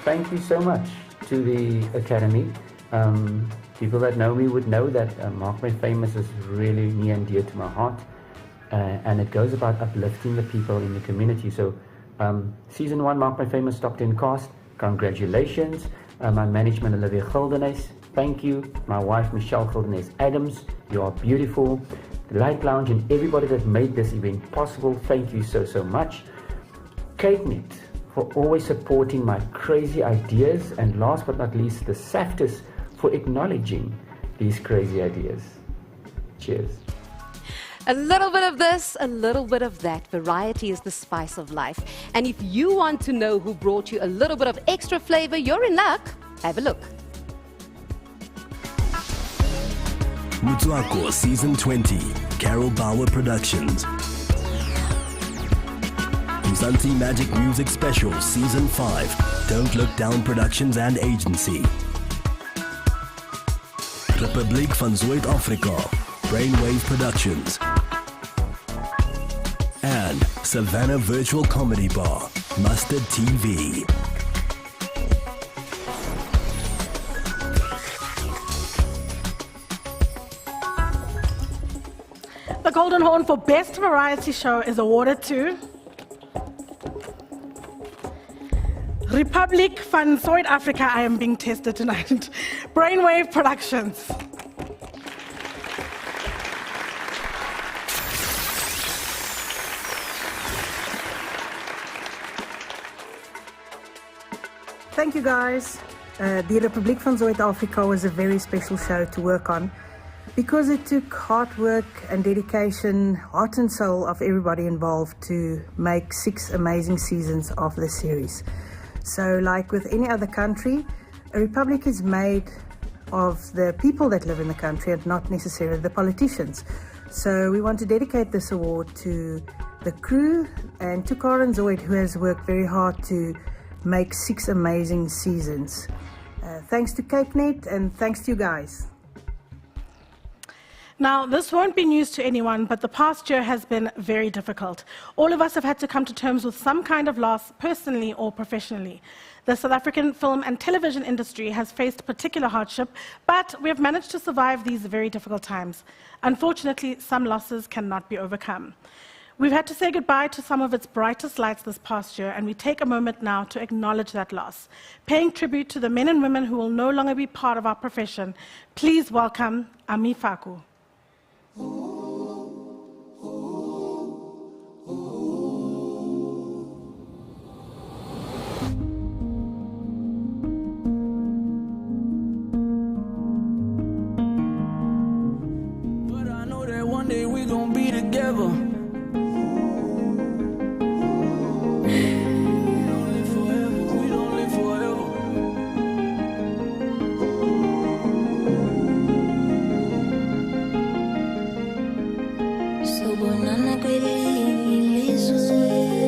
Thank you so much to the Academy. People that know me would know that Mark Made Famous is really near and dear to my heart. And it goes about uplifting the people in the community. So season 1, Mark Made Famous top 10 cast, congratulations. My management, Olivia Gildenes, thank you. My wife, Michelle Gildenes Adams, you are beautiful. The Light Lounge and everybody that made this event possible, thank you so, so much. Katenet, for always supporting my crazy ideas. And last but not least, the Saftas for acknowledging these crazy ideas. Cheers. A little bit of this, a little bit of that. Variety is the spice of life. And if you want to know who brought you a little bit of extra flavor, you're in luck. Have a look. Mutuako Season 20, Carol Bauer Productions. Mzansi Magic Music Special Season 5, Don't Look Down Productions and Agency. Republiek van Zuid-Afrika, Brainwave Productions. And Savannah Virtual Comedy Bar, Mustard TV. The Golden Horn for Best Variety Show is awarded to Republiek van Zuid-Afrika. I am being tested tonight. Brainwave Productions. Thank you, guys. The Republiek van Zuid-Afrika was a very special show to work on because it took hard work and dedication, heart and soul of everybody involved to make 6 amazing seasons of this series. So like with any other country, a republic is made of the people that live in the country and not necessarily the politicians. So we want to dedicate this award to the crew and to Karen Zoid, who has worked very hard to make 6 amazing seasons. Thanks to Kakenet and thanks to you guys. Now, this won't be news to anyone, but the past year has been very difficult. All of us have had to come to terms with some kind of loss, personally or professionally. The South African film and television industry has faced particular hardship, but we have managed to survive these very difficult times. Unfortunately, some losses cannot be overcome. We've had to say goodbye to some of its brightest lights this past year, and we take a moment now to acknowledge that loss. Paying tribute to the men and women who will no longer be part of our profession, please welcome Ami Faku. But I know that one day we gon' be together. Sobonana kweli ilizwe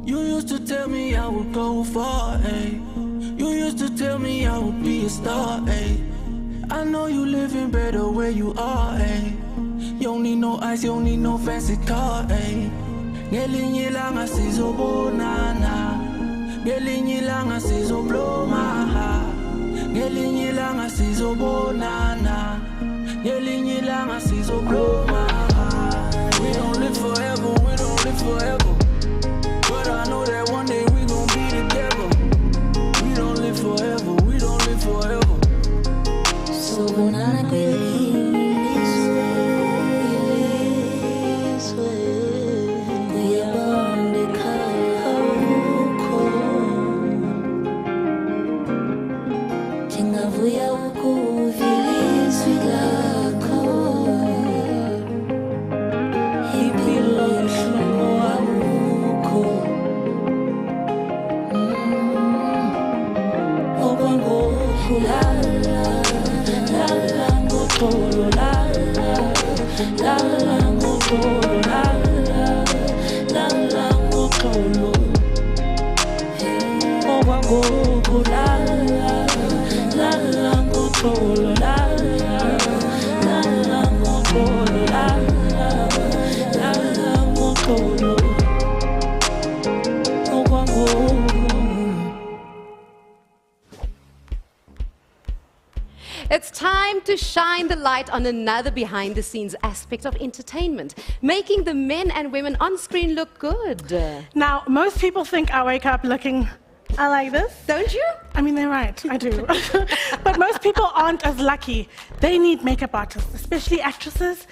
You used to tell me I would go far, ayy. You used to tell me I would be a star, ayy. I know you living better where you are, ayy. You don't need no ice, you don't need no fancy car, ayy. Ngelinye ilanga sizobonana, ngelinye ilanga sizoblow my heart, ngelinye ilanga sizobonana, ngelinye ilanga sizoblow my heart. We don't live forever, we don't live forever. But I know that one day we gon' be together. We don't live forever, we don't live forever. So bonana It's time to shine the light on another behind-the-scenes aspect of entertainment, making the men and women on screen look good. Now, most people think I wake up looking like this. Don't you? I mean, they're right, I do. But most people aren't as lucky. They need makeup artists, especially actresses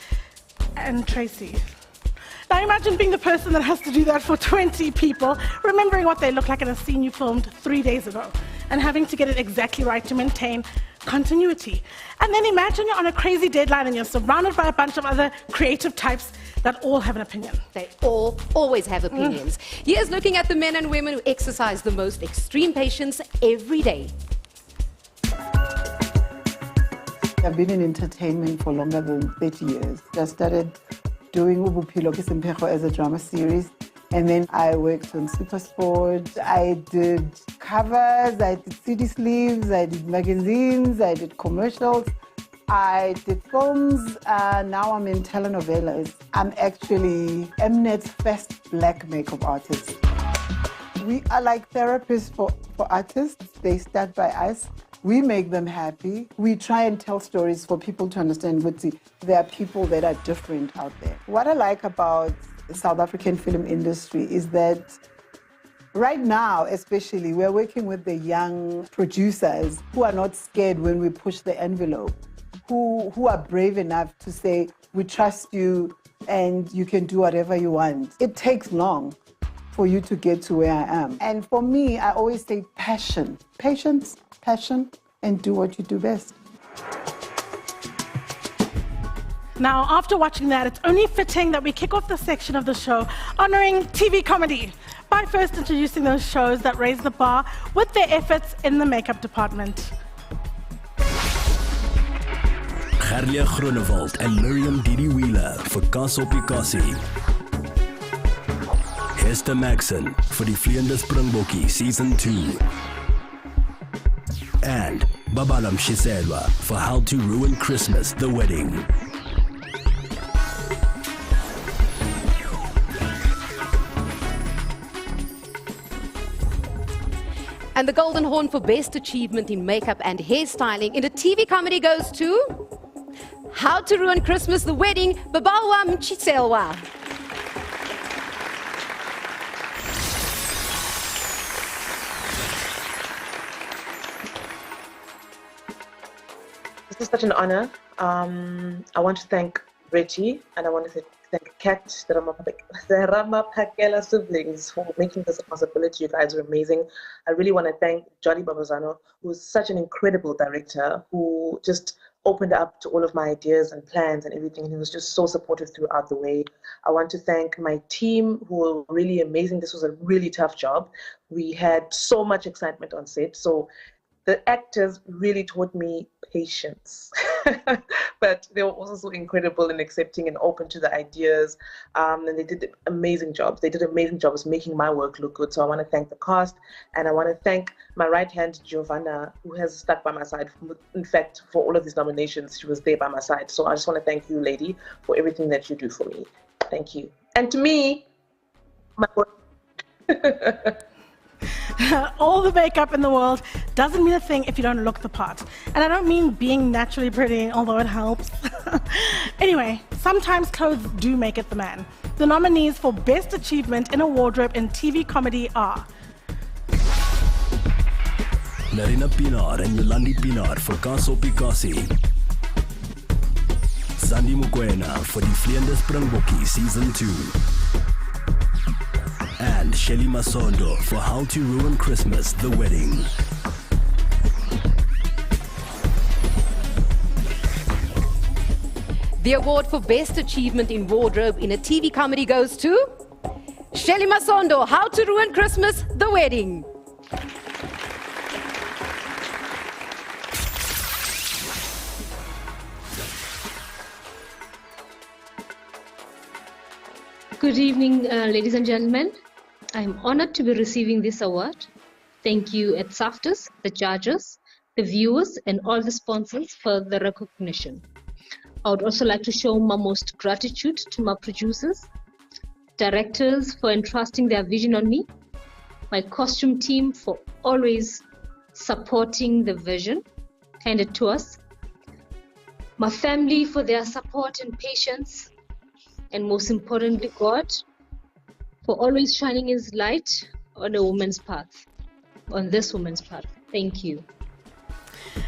and Tracy. Now imagine being the person that has to do that for 20 people, remembering what they look like in a scene you filmed 3 days ago, and having to get it exactly right to maintain continuity. And then imagine you're on a crazy deadline and you're surrounded by a bunch of other creative types that all have an opinion. They all always have opinions. Here's looking at the men and women who exercise the most extreme patience every day. I've been in entertainment for longer than 30 years. I started doing Ubupilo Kisimpejo as a drama series. And then I worked on Supersport. I did covers, I did CD sleeves, I did magazines, I did commercials, I did films. Now I'm in telenovelas. I'm actually Mnet's first black makeup artist. We are like therapists for artists. They start by us. We make them happy. We try and tell stories for people to understand what there are people that are different out there. What I like about the South African film industry is that right now, especially, we're working with the young producers who are not scared when we push the envelope, who are brave enough to say, we trust you and you can do whatever you want. It takes long. for you to get to where I am. And for me, I always say passion. Patience, passion, and do what you do best. Now, after watching that, it's only fitting that we kick off the section of the show honoring TV comedy by first introducing those shows that raise the bar with their efforts in the makeup department. Gerlia Groenewald and Miriam Didi Wheeler for Kaso Pikasi. Hester Maxson for Die Vleiende Springbokkie Season 2. And Babalam Shiselwa for How to Ruin Christmas, The Wedding. And the Golden Horn for Best Achievement in Makeup and Hairstyling in a TV comedy goes to How to Ruin Christmas, The Wedding, Babawa Mchiselwa. This is such an honor. I want to thank Reggie and I want to thank Kat, the Ramapakela siblings for making this a possibility. You guys are amazing. I really want to thank Jolly Babazano, who's such an incredible director who just opened up to all of my ideas and plans and everything. And he was just so supportive throughout the way. I want to thank my team who were really amazing. This was a really tough job. We had so much excitement on set. So the actors really taught me patience, but they were also so incredible and accepting and open to the ideas. And they did amazing jobs. They did amazing jobs making my work look good. So I want to thank the cast, and I want to thank my right hand, Giovanna, who has stuck by my side. In fact, for all of these nominations, she was there by my side. So I just want to thank you, lady, for everything that you do for me. Thank you. And to me, my All the makeup in the world doesn't mean a thing if you don't look the part. And I don't mean being naturally pretty, although it helps. Anyway, sometimes clothes do make it the man. The nominees for Best Achievement in a Wardrobe in TV Comedy are Narina Pinar and Yolandi Pinar for Kaso Pikasi. Sandy Mukwena for Die Vleiende Springbokkie Season 2. And Shelly Masondo for How to Ruin Christmas, The Wedding. The award for Best Achievement in Wardrobe in a TV comedy goes to Shelly Masondo, How to Ruin Christmas, The Wedding. Good evening, ladies and gentlemen. I'm honored to be receiving this award. Thank you at Saftas, the judges, the viewers, and all the sponsors for the recognition. I would also like to show my most gratitude to my producers, directors for entrusting their vision on me, my costume team for always supporting the vision handed to us, my family for their support and patience, and most importantly, God, for always shining His light on a woman's path, on this woman's path. Thank you.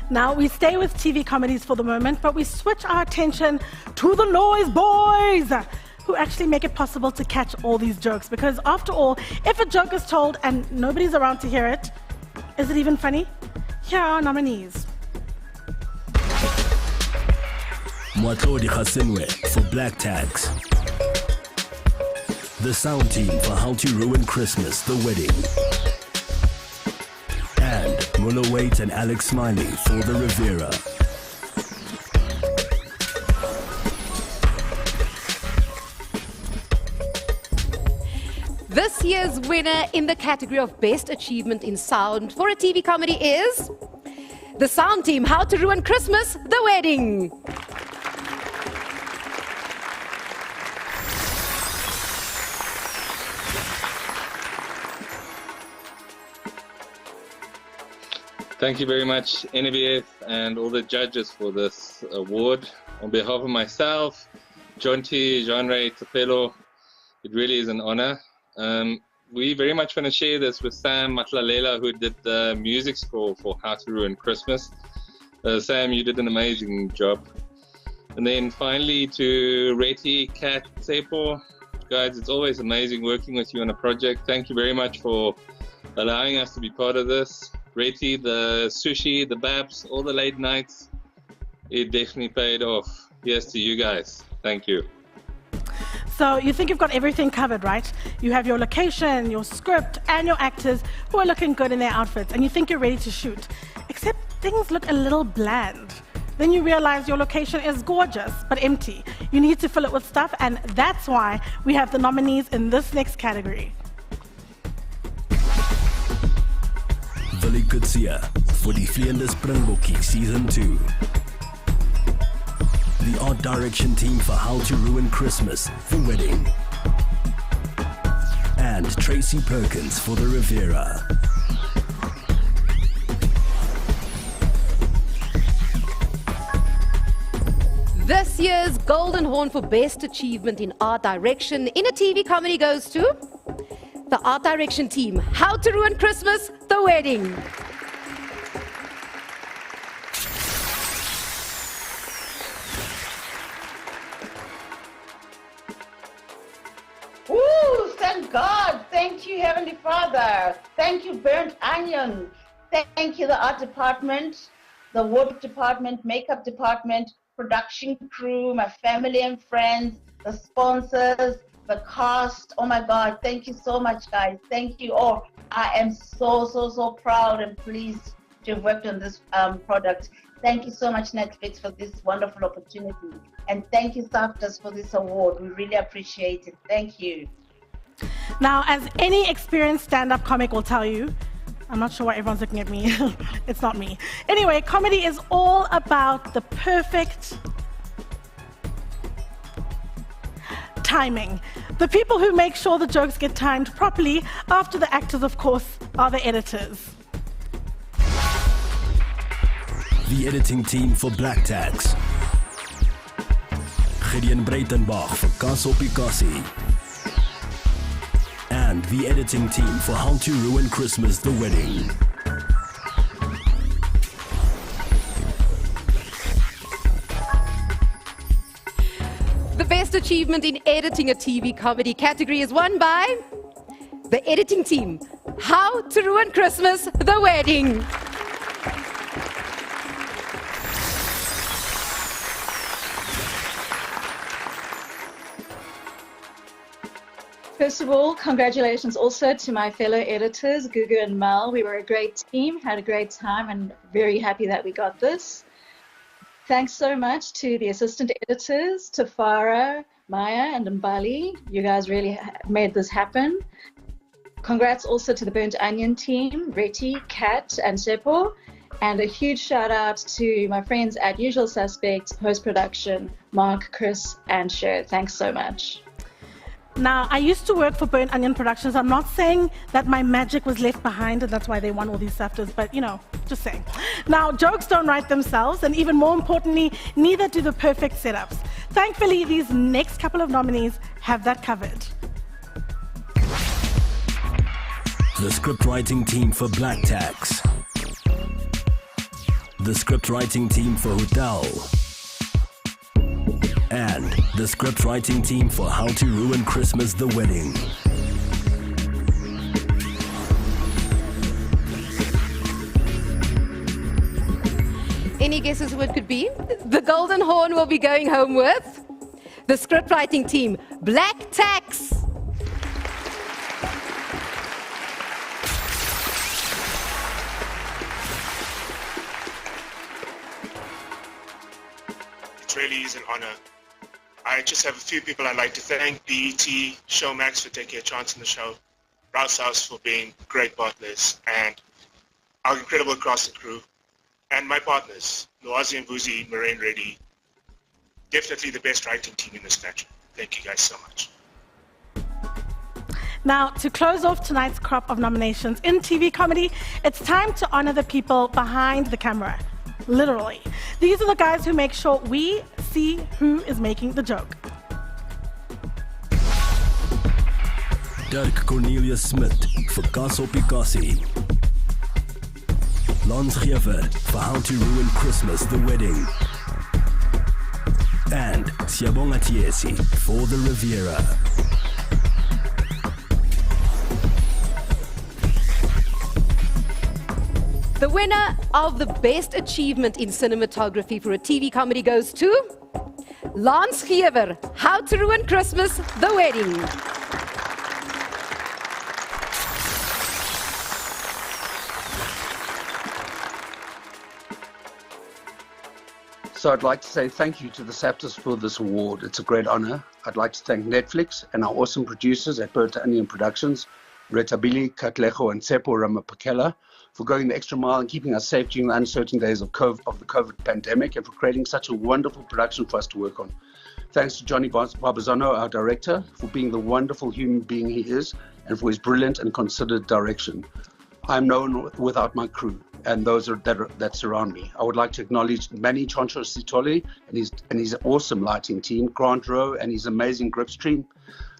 Now, we stay with TV comedies for the moment, but we switch our attention to the noise boys, who actually make it possible to catch all these jokes. Because after all, if a joke is told and nobody's around to hear it, is it even funny? Here are our nominees. Mwatlodi Khasenwe for Black Tags. The Sound Team for How to Ruin Christmas, The Wedding. And Muller Waite and Alex Smiley for The Riviera. This year's winner in the category of Best Achievement in Sound for a TV comedy is The Sound Team, How to Ruin Christmas, The Wedding. Thank you very much, NBF, and all the judges for this award. On behalf of myself, John T, Jean-Ray Tafelo, it really is an honor. We very much want to share this with Sam Matlalela, who did the music score for How to Ruin Christmas. Sam, you did an amazing job. And then finally to Reti, Kat, Sepo, Guys, it's always amazing working with you on a project. Thank you very much for allowing us to be part of this. Reti, the sushi, the baps, all the late nights, it definitely paid off. Yes to you guys. Thank you. So you think you've got everything covered, right? You have your location, your script, and your actors who are looking good in their outfits, and you think you're ready to shoot. Except things look a little bland. Then you realize your location is gorgeous, but empty. You need to fill it with stuff, and that's why we have the nominees in this next category. Willie Kutsia for die Vleende Springbokkie Season 2. The art direction team for How to Ruin Christmas, The Wedding. And Tracy Perkins for The Riviera. This year's Golden Horn for Best Achievement in Art Direction in a TV comedy goes to the art direction team, How to Ruin Christmas, The Wedding. Woo! Thank God. Thank you, Heavenly Father. Thank you, Burnt Onion. Thank you, the art department, the wardrobe department, makeup department, production crew, my family and friends, the sponsors, the cast. Oh my God, thank you so much, guys. Thank you all. I am so proud and pleased to have worked on this product. Thank you so much, Netflix, for this wonderful opportunity. And thank you, Saftas, for this award. We really appreciate it. Thank you. Now, as any experienced stand-up comic will tell you, I'm not sure why everyone's looking at me. It's not me. Anyway, comedy is all about the perfect timing. The people who make sure the jokes get timed properly after the actors, of course, are the editors. The editing team for Black Tax. Gideon Breitenbach for Kaso Pikasi. And the editing team for How to Ruin Christmas, The Wedding. The best achievement in editing a TV comedy category is won by the editing team, How to Ruin Christmas, The Wedding. First of all, congratulations also to my fellow editors, Gugu and Mel. We were a great team, had a great time, and very happy that we got this. Thanks so much to the assistant editors, Tafara, Maya, and Mbali. You guys really made this happen. Congrats also to the Burnt Onion team, Reti, Kat, and Sepo. And a huge shout out to my friends at Usual Suspects, post-production, Mark, Chris, and Cher. Thanks so much. Now, I used to work for Burnt Onion Productions. I'm not saying that my magic was left behind and that's why they won all these Saftas, but you know, just saying. Now, jokes don't write themselves, and even more importantly, neither do the perfect setups. Thankfully, these next couple of nominees have that covered. The scriptwriting team for Black Tax. The scriptwriting team for Hotel. And the scriptwriting team for How to Ruin Christmas, The Wedding. Any guesses who it could be? The Golden Horn will be going home with the scriptwriting team, Black Tax. It really is an honor. I just have a few people I'd like to thank: BET, Showmax for taking a chance in the show, Rouse House for being great partners, and our incredible cast and crew, and my partners, Loazi and Vuzi, Moraine Reddy. Definitely the best writing team in this country. Thank you guys so much. Now, to close off tonight's crop of nominations in TV comedy, it's time to honor the people behind the camera. Literally. These are the guys who make sure we see who is making the joke. Dirk Cornelius Smit for Kaso Pikasi. Lons Gever for How to Ruin Christmas, The Wedding. And Siyabonga Tiesi for The Riviera. The winner of the Best Achievement in Cinematography for a TV Comedy goes to Lance Gever, How to Ruin Christmas, The Wedding. So I'd like to say thank you to the Saftas for this award. It's a great honor. I'd like to thank Netflix and our awesome producers at Burnt Onion Productions, Retabili, Katlejo, and Tsepo Ramapakela, for going the extra mile and keeping us safe during the uncertain days of the COVID pandemic, and for creating such a wonderful production for us to work on. Thanks to Johnny Barbazano, our director, for being the wonderful human being he is, and for his brilliant and considered direction. I'm known without my crew and those that surround me. I would like to acknowledge Manny Choncho Sitoli and his awesome lighting team, Grant Rowe and his amazing grip stream,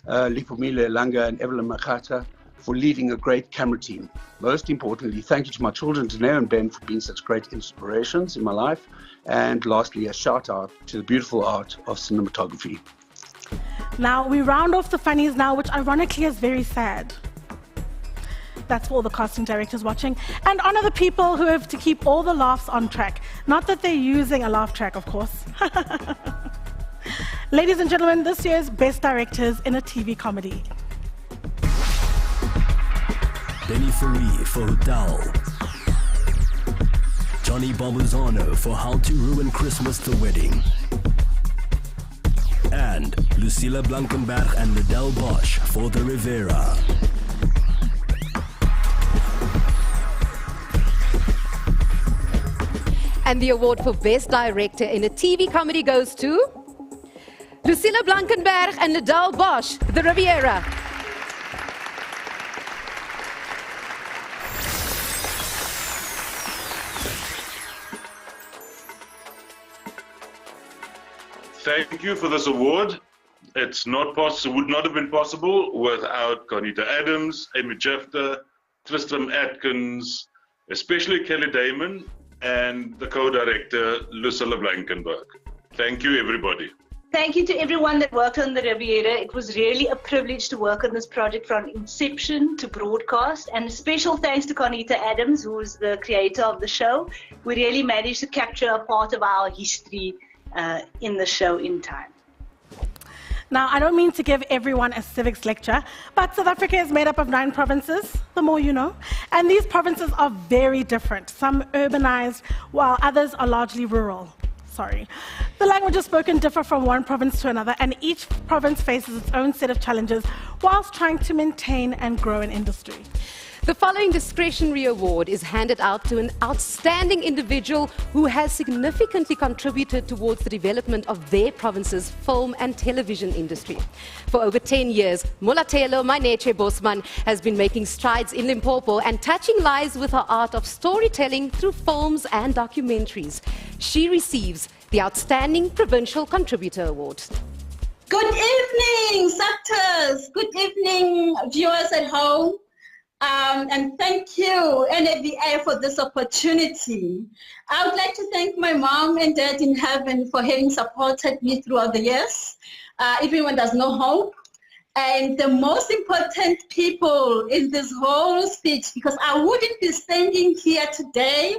Lipumile Langa and Evelyn Makata, for leading a great camera team. Most importantly, thank you to my children, Danae and Ben, for being such great inspirations in my life. And lastly, a shout out to the beautiful art of cinematography. Now, we round off the funnies now, which ironically is very sad. That's for all the casting directors watching. And honor the people who have to keep all the laughs on track. Not that they're using a laugh track, of course. Ladies and gentlemen, this year's Best Directors in a TV Comedy. Benny Fourie for Hotel. Johnny Barbazano for How to Ruin Christmas, The Wedding. And Lucilla Blankenberg and Liddell Bosch for The Rivera. And the award for Best Director in a TV Comedy goes to Lucilla Blankenberg and Liddell Bosch, The Riviera. Thank you for this award. It would not have been possible without Conita Adams, Amy Jefter, Tristram Atkins, especially Kelly Damon, and the co-director, Lucilla Blankenberg. Thank you, everybody. Thank you to everyone that worked on the Riviera. It was really a privilege to work on this project from inception to broadcast. And a special thanks to Conita Adams, who is the creator of the show. We really managed to capture a part of our history in the show in time. Now, I don't mean to give everyone a civics lecture, but South Africa is made up of 9 provinces, the more you know. And these provinces are very different. Some urbanized, while others are largely rural. Sorry. The languages spoken differ from one province to another, and each province faces its own set of challenges whilst trying to maintain and grow an industry. The following discretionary award is handed out to an outstanding individual who has significantly contributed towards the development of their province's film and television industry. For over 10 years, Molatelo Maineche Bosman has been making strides in Limpopo and touching lives with her art of storytelling through films and documentaries. She receives the Outstanding Provincial Contributor Award. Good evening, Saftas. Good evening, viewers at home. And thank you, NABA, for this opportunity. I would like to thank my mom and dad in heaven for having supported me throughout the years, even when there's no hope. And the most important people in this whole speech, because I wouldn't be standing here today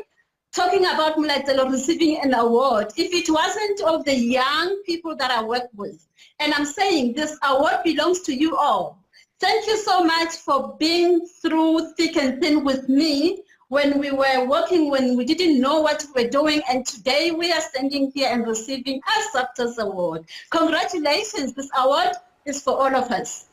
talking about Molatelo receiving an award if it wasn't of the young people that I work with. And I'm saying this award belongs to you all. Thank you so much for being through thick and thin with me when we were working, when we didn't know what we were doing, and today we are standing here and receiving a Saftas Award. Congratulations, this award is for all of us.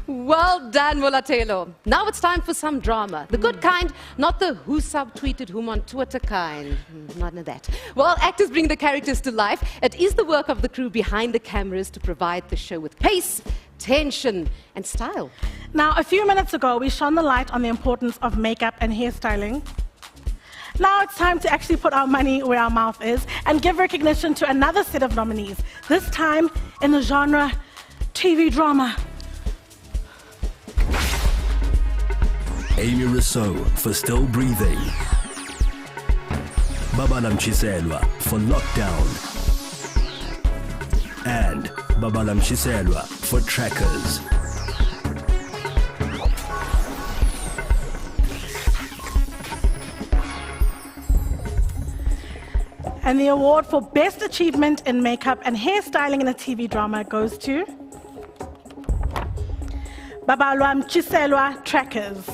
Well done, Molatelo. Now it's time for some drama. The good kind, not the who subtweeted whom on Twitter kind. None of that. Well, actors bring the characters to life. It is the work of the crew behind the cameras to provide the show with pace, tension, and style. Now, a few minutes ago, we shone the light on the importance of makeup and hairstyling. Now it's time to actually put our money where our mouth is and give recognition to another set of nominees, this time in the genre TV drama. Amy Rousseau for Still Breathing. Babalam Chiselwa for Lockdown. And Babalam Chiselwa for Trackers. And the award for Best Achievement in Makeup and Hairstyling in a TV Drama goes to Babalwa Mchiselwa Trackers.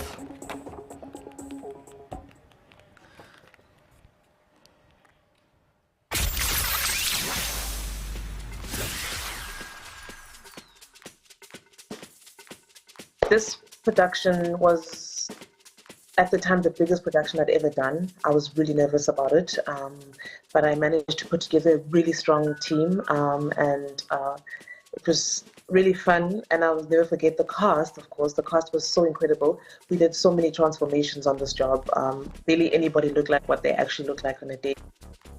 This production was, at the time, the biggest production I'd ever done. I was really nervous about it, but I managed to put together a really strong team, and it was really fun. And I'll never forget the cast, of course. The cast was so incredible. We did so many transformations on this job. Barely anybody looked like what they actually look like on a day.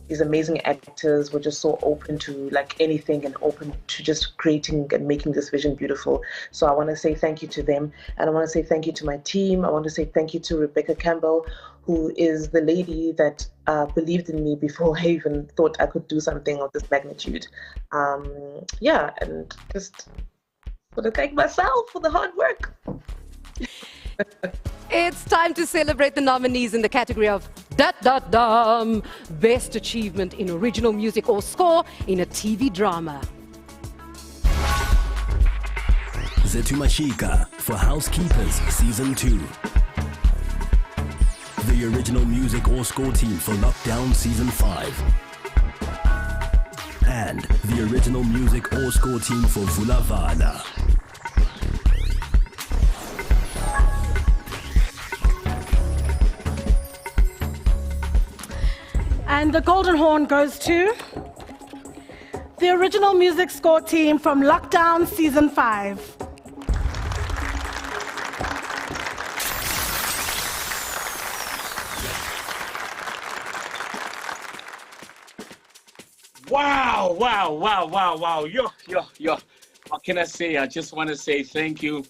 These amazing actors were just so open to like anything and open to just creating and making this vision beautiful. So I want to say thank you to them. And I want to say thank you to my team. I want to say thank you to Rebecca Campbell, who is the lady that believed in me before I even thought I could do something of this magnitude. Yeah, and just want to thank myself for the hard work. It's time to celebrate the nominees in the category of Best Achievement in Original Music or Score in a TV Drama. Zetumashika for Housekeepers Season 2. The Original Music or Score team for Lockdown Season 5. And the Original Music or Score team for Vulavana. And the Golden Horn goes to the Original Music Score team from Lockdown Season 5. Wow. Yo. What can I say? I just want to say thank you,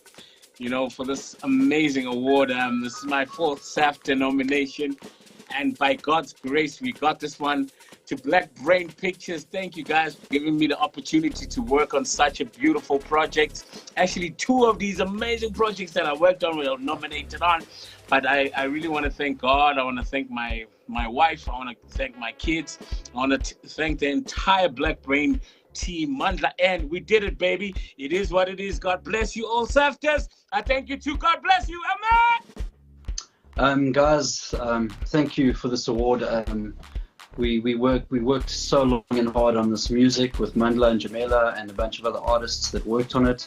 for this amazing award. This is my 4th Safta nomination. And by God's grace, we got this one to Black Brain Pictures. Thank you guys for giving me the opportunity to work on such a beautiful project. Actually, 2 of these amazing projects that I worked on were nominated on. But I really want to thank God. I want to thank my wife. I want to thank my kids. I want to thank the entire Black Brain team, Mandla. And we did it, baby. It is what it is. God bless you all, Saftas. I thank you too. God bless you. Amen. Guys, thank you for this award. We worked so long and hard on this music with Mandla and Jamela and a bunch of other artists that worked on it.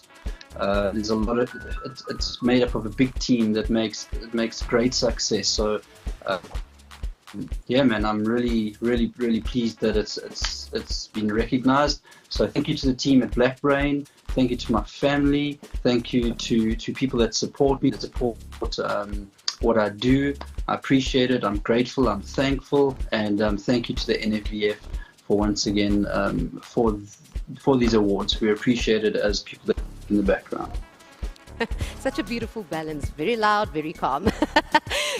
There's a lot of it's made up of a big team that makes great success. So yeah, man, I'm really pleased that it's been recognized. So thank you to the team at Black Brain. Thank you to my family. Thank you to people that support me, that support what I do. I appreciate it. I'm grateful. I'm thankful. And thank you to the NFVF for once again for these awards. We appreciate it as people that are in the background. Such a beautiful balance. Very loud, very calm.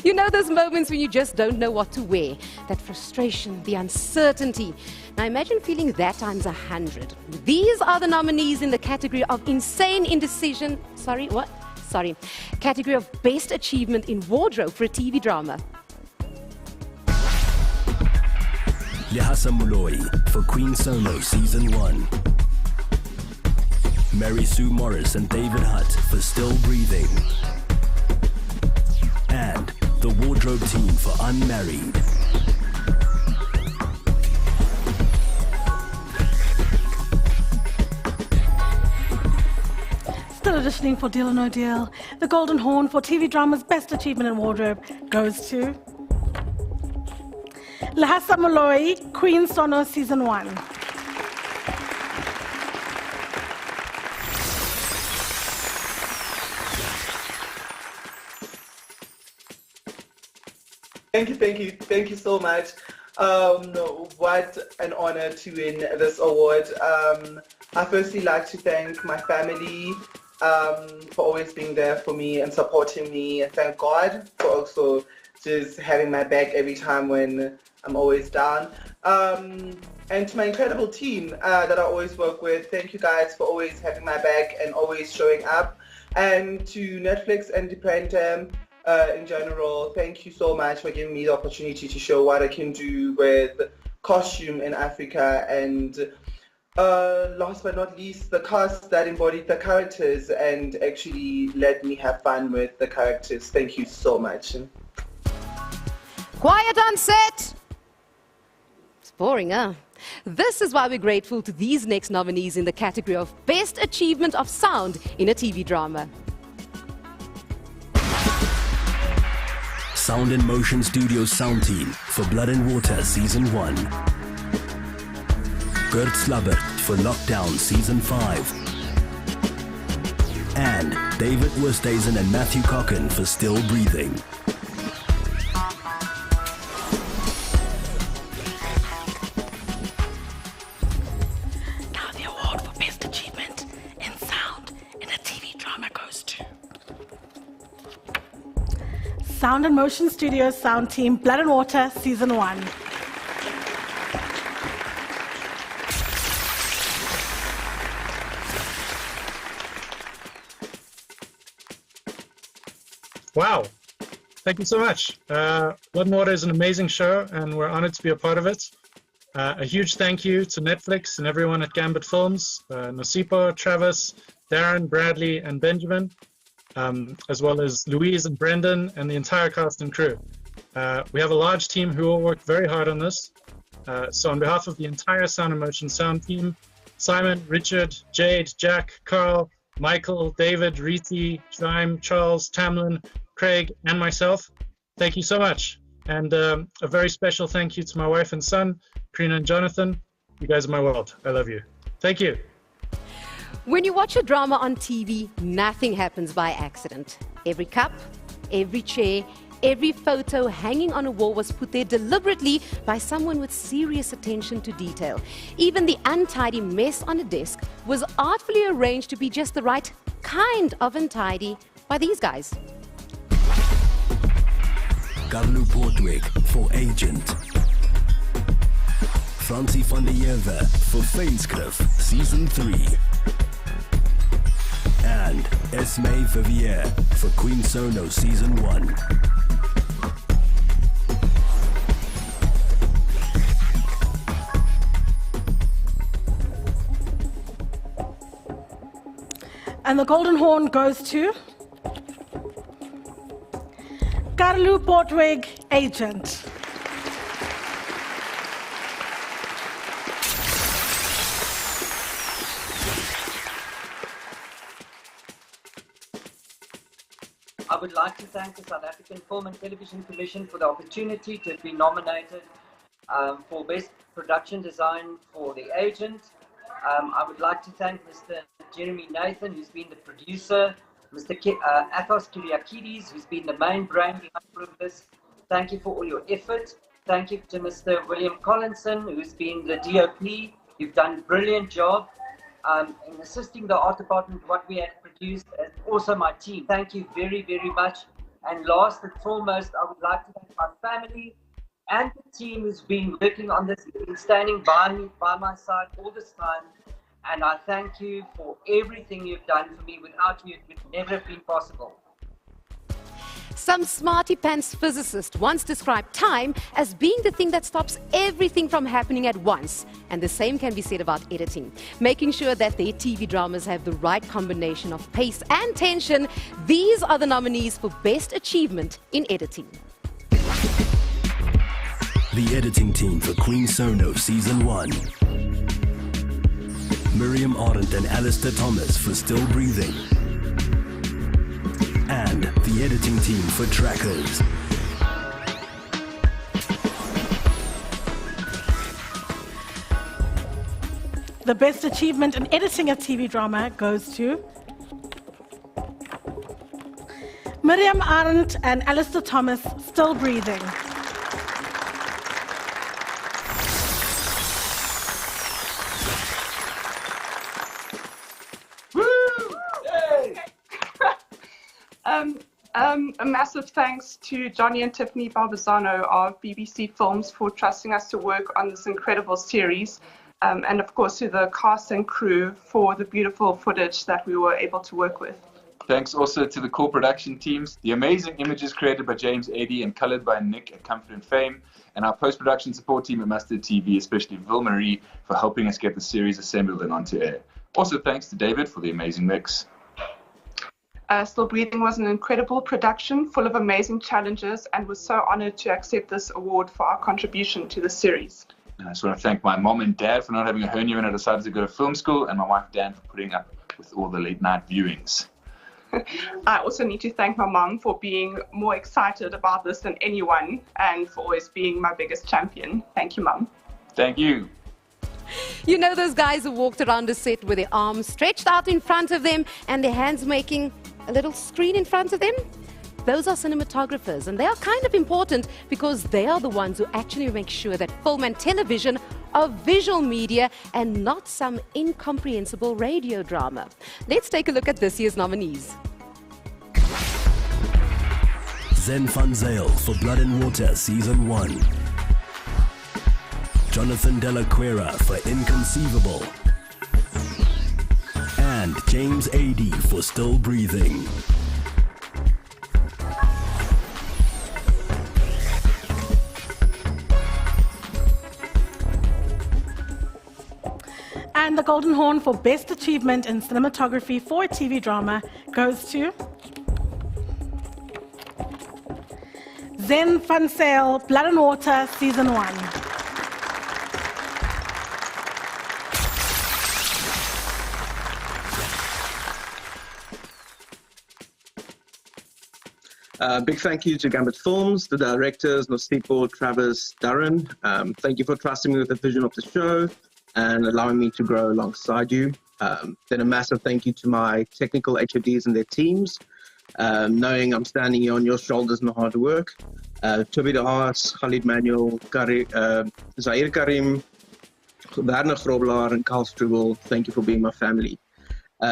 You know those moments when you just don't know what to wear. That frustration, the uncertainty. Now imagine feeling that times 100. These are the nominees in the category of insane indecision. Category of Best Achievement in Wardrobe for a TV Drama. Lehasa Moloi for Queen Sono Season 1. Mary Sue Morris and David Hutt for Still Breathing. And the Wardrobe team for Unmarried. Still auditioning for Deal or No Deal. The Golden Horn for TV Drama's Best Achievement in Wardrobe goes to Lehasa Moloi, Queen Sono Season 1. Thank you so much. What an honor to win this award. I firstly like to thank my family for always being there for me and supporting me, and thank God for also just having my back every time when I'm always down. And to my incredible team that I always work with, thank you guys for always having my back and always showing up. And to Netflix and the Printemps in general, thank you so much for giving me the opportunity to show what I can do with costume in Africa, and last but not least, the cast that embodied the characters and actually let me have fun with the characters. Thank you so much. Quiet on set! It's boring, huh? This is why we're grateful to these next nominees in the category of Best Achievement of Sound in a TV Drama. Sound and Motion Studios Sound Team for Blood and Water Season 1. Gert Slabbert for Lockdown Season 5. And David Oosthuizen and Matthew Cocken for Still Breathing. Now the award for Best Achievement in Sound in a TV Drama goes to Sound and Motion Studios Sound Team, Blood and Water Season 1. Wow. Thank you so much. Blood and Water is an amazing show, and we're honored to be a part of it. A huge thank you to Netflix and everyone at Gambit Films, Nosipo, Travis, Darren, Bradley, and Benjamin, as well as Louise and Brendan and the entire cast and crew. We have a large team who all worked very hard on this. So on behalf of the entire Sound and Motion sound team, Simon, Richard, Jade, Jack, Carl, Michael, David, Riti, Jaime, Charles, Tamlin, Craig, and myself, thank you so much. And a very special thank you to my wife and son, Karina and Jonathan. You guys are my world. I love you. Thank you. When you watch a drama on TV, nothing happens by accident. Every cup, every chair, every photo hanging on a wall was put there deliberately by someone with serious attention to detail. Even the untidy mess on a desk was artfully arranged to be just the right kind of untidy by these guys. Carlo Portwig for Agent. Francie van der Jewe for Feinskrif Season 3. And Esme Vivier for Queen Sono Season 1. And the Golden Horn goes to Carlo Portwig, Agent. I would like to thank the South African Film and Television Commission for the opportunity to be nominated for Best Production Design for The Agent. I would like to thank Mr. Jeremy Nathan, who's been the producer, Mr. Athos Kyriakides, who's been the main brain behind all of this. Thank you for all your effort. Thank you to Mr. William Collinson, who's been the DOP. You've done a brilliant job in assisting the art department, what we have produced, and also my team. Thank you very, very much. And last and foremost, I would like to thank my family and the team who's been working on this, been standing by me, by my side all this time. And I thank you for everything you've done for me. Without you, it would never have been possible. Some smarty pants physicist once described time as being the thing that stops everything from happening at once. And the same can be said about editing. Making sure that their TV dramas have the right combination of pace and tension. These are the nominees for Best Achievement in Editing. The editing team for Queen Sono Season 1. Miriam Arendt and Alistair Thomas for Still Breathing. And the editing team for Trackers. The Best Achievement in Editing a TV Drama goes to Miriam Arendt and Alistair Thomas, Still Breathing. A massive thanks to Johnny and Tiffany Barbazano of BBC Films for trusting us to work on this incredible series, and of course to the cast and crew for the beautiful footage that we were able to work with. Thanks also to the core production teams, the amazing images created by James Eddy and colored by Nick at Comfort and Fame, and our post-production support team at Mustard TV, especially Vil Marie, for helping us get the series assembled and onto air. Also thanks to David for the amazing mix. Still Breathing was an incredible production full of amazing challenges, and was so honored to accept this award for our contribution to the series. And I just want to thank my mom and dad for not having a hernia when I decided to go to film school, and my wife Dan for putting up with all the late night viewings. I also need to thank my mom for being more excited about this than anyone, and for always being my biggest champion. Thank you, Mom. Thank you. You know those guys who walked around a set with their arms stretched out in front of them and their hands making a little screen in front of them? Those are cinematographers, and they are kind of important because they are the ones who actually make sure that film and television are visual media and not some incomprehensible radio drama. Let's take a look at this year's nominees. Zen Van Zyl for Blood and Water Season 1. Jonathan Della Quera for Inconceivable. And James Eddy for Still Breathing. And the Golden Horn for Best Achievement in Cinematography for a TV Drama goes to Zen Van Zyl, Blood and Water, Season 1. Big thank you to Gambit Films, the directors, Nosipo, Travis, Darren. Thank you for trusting me with the vision of the show and allowing me to grow alongside you. Then a massive thank you to my technical HODs and their teams, knowing I'm standing here on your shoulders and hard work. Toby de Haas, Khalid Manuel, Zahir Karim, Werner Grobelaar and Carl Strubel, thank you for being my family.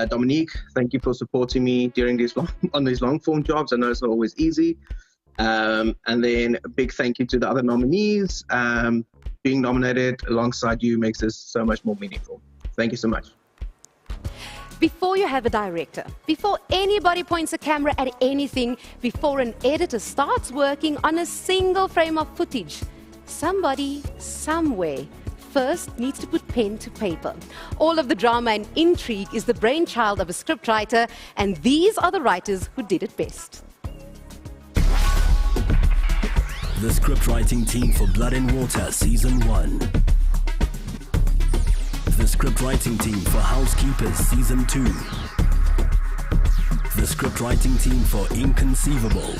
Dominique, thank you for supporting me during these long form jobs. I know it's not always easy. And then a big thank you to the other nominees. Being nominated alongside you makes this so much more meaningful. Thank you so much. Before you have a director, before anybody points a camera at anything, before an editor starts working on a single frame of footage, somebody, somewhere, first needs to put pen to paper. All of the drama and intrigue is the brainchild of a scriptwriter, and these are the writers who did it best. The scriptwriting team for Blood and Water Season 1. The scriptwriting team for Housekeepers Season 2. The scriptwriting team for Inconceivable.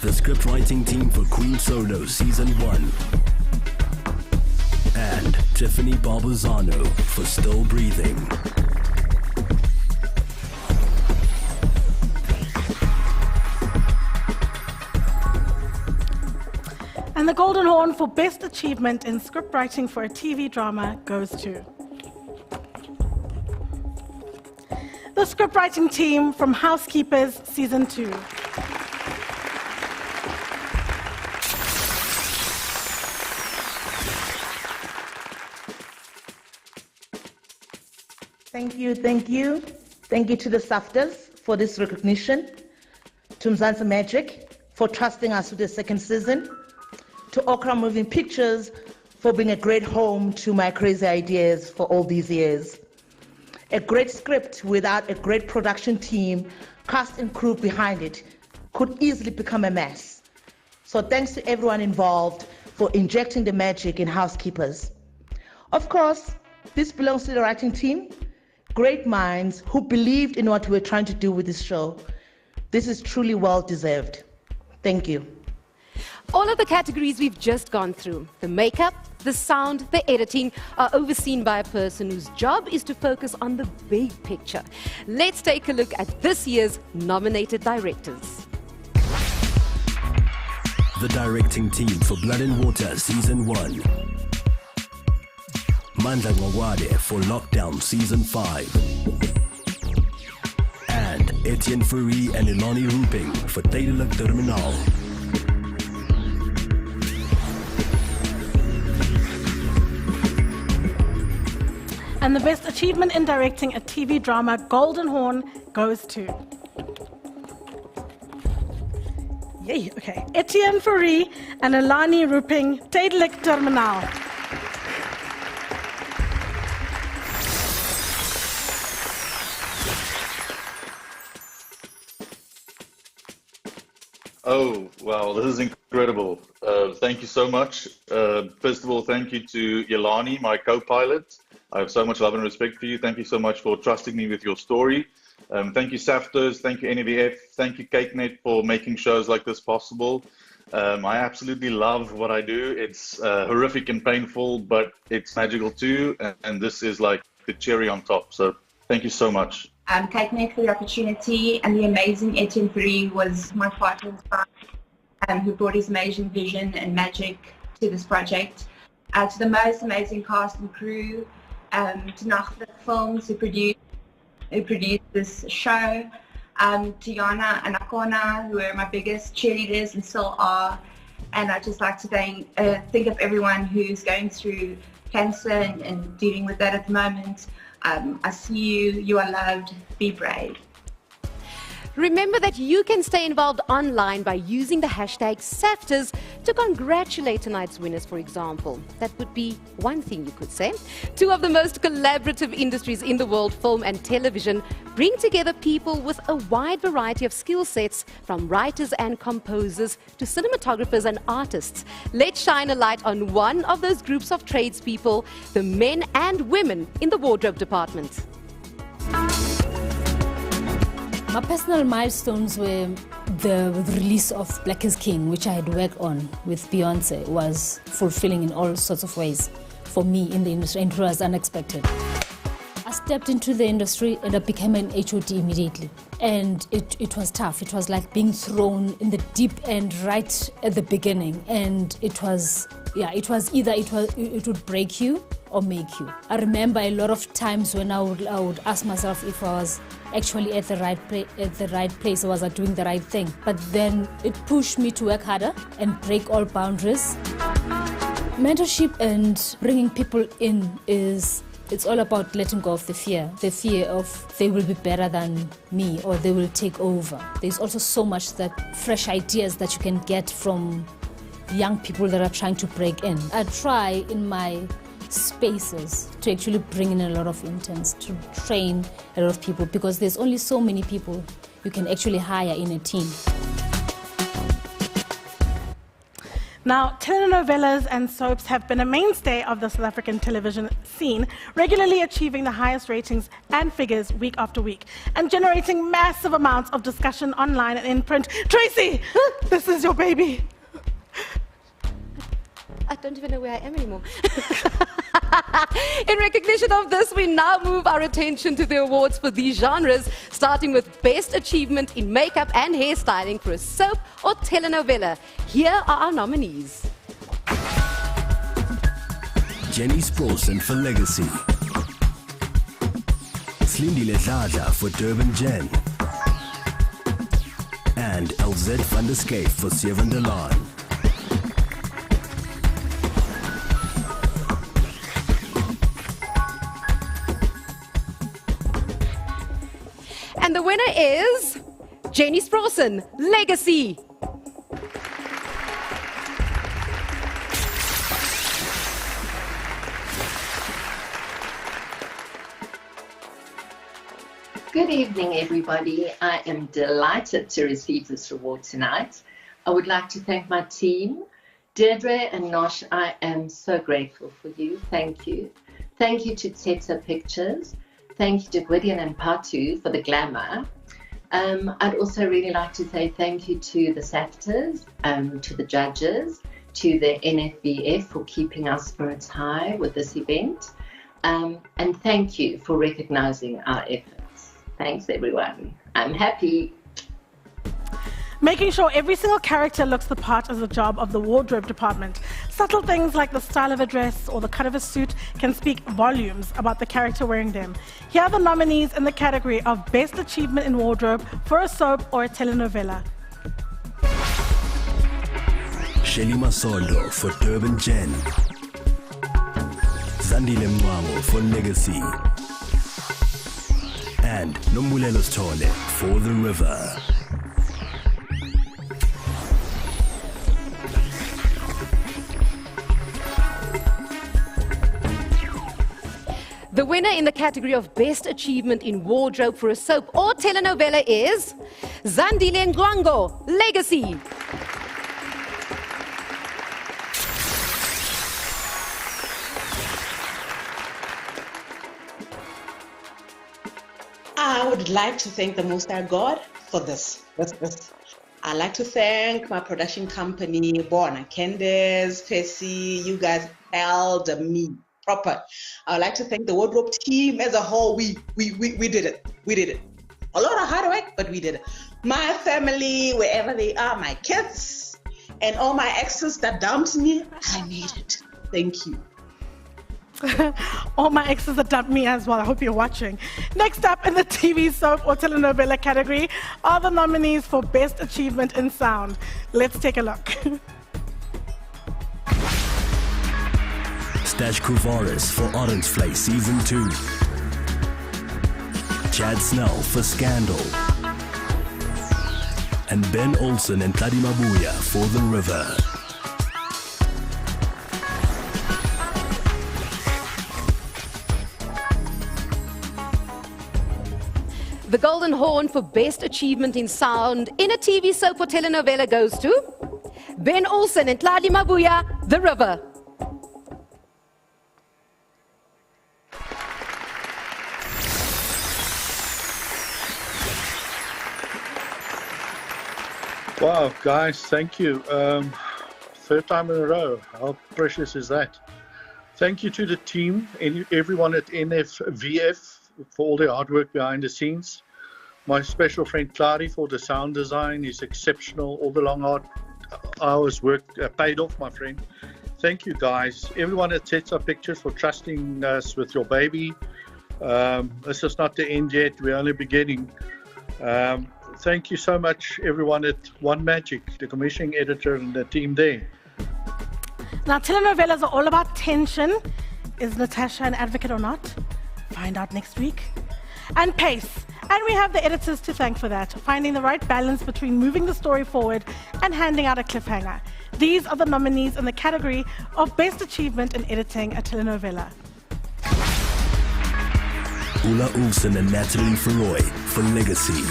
The scriptwriting team for Queen Solo Season 1. And Tiffany Barbazano for Still Breathing. And the Golden Horn for Best Achievement in Scriptwriting for a TV Drama goes to the scriptwriting team from Housekeepers Season 2. Thank you, thank you. Thank you to the Saftas for this recognition, to Mzansi Magic for trusting us with the second season, to Okra Moving Pictures for being a great home to my crazy ideas for all these years. A great script without a great production team, cast and crew behind it could easily become a mess. So thanks to everyone involved for injecting the magic in Housekeepers. Of course, this belongs to the writing team, great minds who believed in what we were trying to do with this show. This is truly well deserved. Thank you. All of the categories we've just gone through, the makeup, the sound, the editing, are overseen by a person whose job is to focus on the big picture. Let's take a look at this year's nominated directors. The directing team for Blood and Water Season 1. Mandla Ngwade for Lockdown Season 5. And Etienne Fourie and Ilani Rooping for Tijdelijk Terminaal. And the Best Achievement in Directing a TV Drama Golden Horn goes to... Yay, okay. Etienne Fourie and Elani Ruping, Tijdelijk Terminaal. Oh, wow, this is incredible. Thank you so much. First of all, thank you to Yelani, my co-pilot. I have so much love and respect for you. Thank you so much for trusting me with your story. Thank you, Saftas. Thank you, NVF. Thank you, CakeNet, for making shows like this possible. I absolutely love what I do. It's horrific and painful, but it's magical too. And this is like the cherry on top. So thank you so much. CakeNet for the opportunity, and the amazing Etienne Fourie was my partner in crime, who brought his amazing vision and magic to this project. To the most amazing cast and crew, to Nachtelijk Films, who produced this show, to Yana and Akona, who are my biggest cheerleaders and still are. And I'd just like to think of everyone who's going through cancer and dealing with that at the moment. I see you, you are loved, be brave. Remember that you can stay involved online by using the hashtag Saftas to congratulate tonight's winners, for example. That would be one thing you could say. Two of the most collaborative industries in the world, film and television, bring together people with a wide variety of skill sets, from writers and composers to cinematographers and artists. Let's shine a light on one of those groups of tradespeople, the men and women in the wardrobe department. My personal milestones were the release of Black is King, which I had worked on with Beyonce. Was fulfilling in all sorts of ways for me in the industry, and it was unexpected. I stepped into the industry and I became an HOD immediately. And it was tough. It was like being thrown in the deep end right at the beginning. And it was either it would break you or make you. I remember a lot of times when I would ask myself if I was actually at the right place, or was I doing the right thing? But then it pushed me to work harder and break all boundaries. Mentorship and bringing people in it's all about letting go of the fear of they will be better than me or they will take over. There's also so much that fresh ideas that you can get from young people that are trying to break in. I try in my spaces to actually bring in a lot of interns, to train a lot of people, because there's only so many people you can actually hire in a team. Now, telenovelas and soaps have been a mainstay of the South African television scene, regularly achieving the highest ratings and figures week after week, and generating massive amounts of discussion online and in print. Tracy, this is your baby. I don't even know where I am anymore. In recognition of this, we now move our attention to the awards for these genres, starting with Best Achievement in Makeup and Hairstyling for a soap or telenovela. Here are our nominees. Jenny Sprawson for Legacy. Slindile Dladla for Durban Jen. And LZ van der Schyff for Seven de Laan. And the winner is Jenny Sprawson, Legacy. Good evening, everybody. I am delighted to receive this award tonight. I would like to thank my team. Deirdre and Nosh, I am so grateful for you. Thank you. Thank you to Teta Pictures. Thank you to Gwydion and Patu for the glamour. I'd also really like to say thank you to the Saftas, to the judges, to the NFVF for keeping our spirits high with this event. And thank you for recognizing our efforts. Thanks, everyone. I'm happy. Making sure every single character looks the part is the job of the wardrobe department. Subtle things like the style of a dress or the cut of a suit can speak volumes about the character wearing them. Here are the nominees in the category of Best Achievement in Wardrobe for a soap or a telenovela. Shelly Masondo for Durban Jen. Zandile Mwango for Legacy, and Nombulelo Stole for The River. The winner in the category of Best Achievement in Wardrobe for a Soap or Telenovela is Zandile Mwango, Legacy. I would like to thank the Most High God for this. I'd like to thank my production company, Born and Candace, Percy. You guys held me proper. I would like to thank the wardrobe team as a whole. We did it. We did it. A lot of hard work, but we did it. My family, wherever they are, my kids, and all my exes that dumped me, I made it. Thank you. All my exes that dumped me as well. I hope you're watching. Next up in the TV soap or telenovela category are the nominees for Best Achievement in Sound. Let's take a look. Stash Kuvaris for Orange Flay Season 2. Chad Snell for Scandal. And Ben Olsen and Tladi Mabuya for The River. The Golden Horn for Best Achievement in Sound in a TV soap or telenovela goes to Ben Olsen and Tladi Mabuya, The River. Wow, guys, thank you. Third time in a row. How precious is that? Thank you to the team, everyone at NFVF for all their hard work behind the scenes. My special friend Clary for the sound design is exceptional. All the long hard hours work paid off, my friend. Thank you, guys. Everyone at Sets Up Pictures for trusting us with your baby. This is not the end yet. We're only beginning. Thank you so much, everyone at One Magic, the commissioning editor and the team there. Now, telenovelas are all about tension. Is Natasha an advocate or not? Find out next week. And pace. And we have the editors to thank for that, finding the right balance between moving the story forward and handing out a cliffhanger. These are the nominees in the category of Best Achievement in Editing a Telenovela. Ula Olsen and Natalie Feroy for Legacy.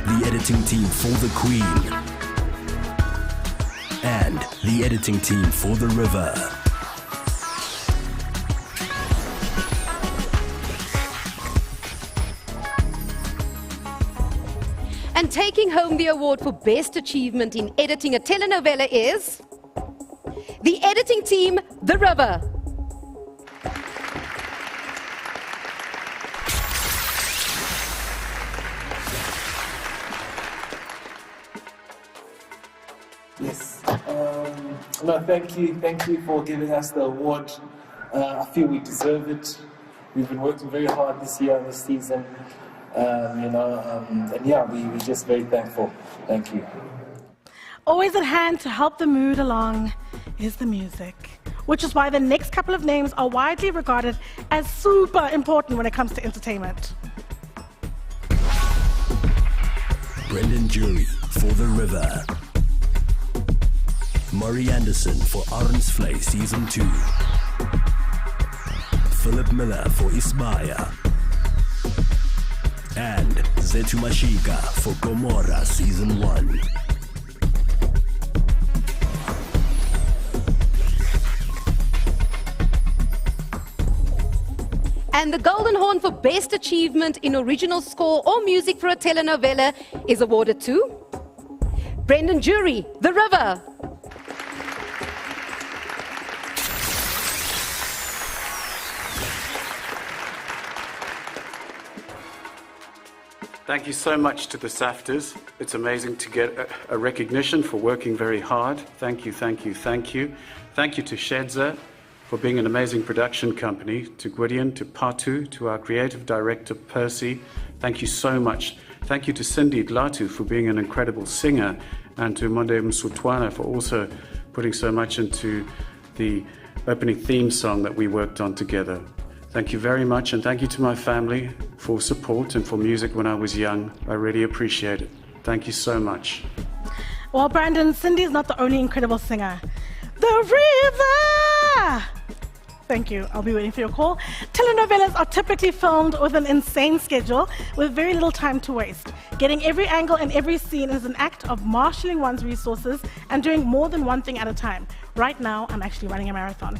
The editing team for The Queen. And the editing team for The River. And taking home the award for Best Achievement in Editing a Telenovela is the editing team, The River. Yes. No, thank you for giving us the award. I feel we deserve it. We've been working very hard this year and this season, and yeah, we're just very thankful. Thank you. Always at hand to help the mood along is the music, which is why the next couple of names are widely regarded as super important when it comes to entertainment. Brendan Jury for The River. Murray Anderson for Orange Flay Season 2. Philip Miller for Isbaya. And Zetu Mashika for Gomorrah Season 1. And the Golden Horn for Best Achievement in Original Score or Music for a Telenovela is awarded to Brendan Jury, The River. Thank you so much to the Saftas. It's amazing to get a recognition for working very hard. Thank you, thank you, thank you. Thank you to Shedza for being an amazing production company, to Gwydion, to Patu, to our creative director, Percy. Thank you so much. Thank you to Cindy Dlatu for being an incredible singer, and to Monde Msutwana for also putting so much into the opening theme song that we worked on together. Thank you very much, and thank you to my family for support and for music when I was young. I really appreciate it. Thank you so much. Well, Brandon, Cindy's not the only incredible singer. The River! Thank you. I'll be waiting for your call. Telenovelas are typically filmed with an insane schedule with very little time to waste. Getting every angle and every scene is an act of marshalling one's resources and doing more than one thing at a time. Right now, I'm actually running a marathon.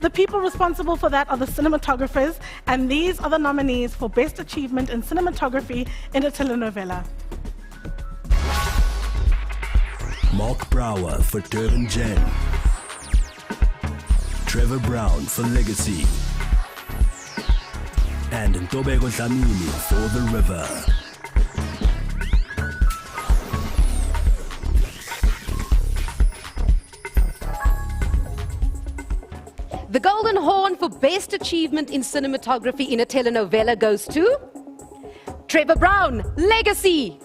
The people responsible for that are the cinematographers, and these are the nominees for Best Achievement in Cinematography in a Telenovela. Mark Brower for Durban Jen. Trevor Brown for Legacy. And Ntobeko Dlamini for The River. The Golden Horn for Best Achievement in Cinematography in a Telenovela goes to Trevor Brown, Legacy.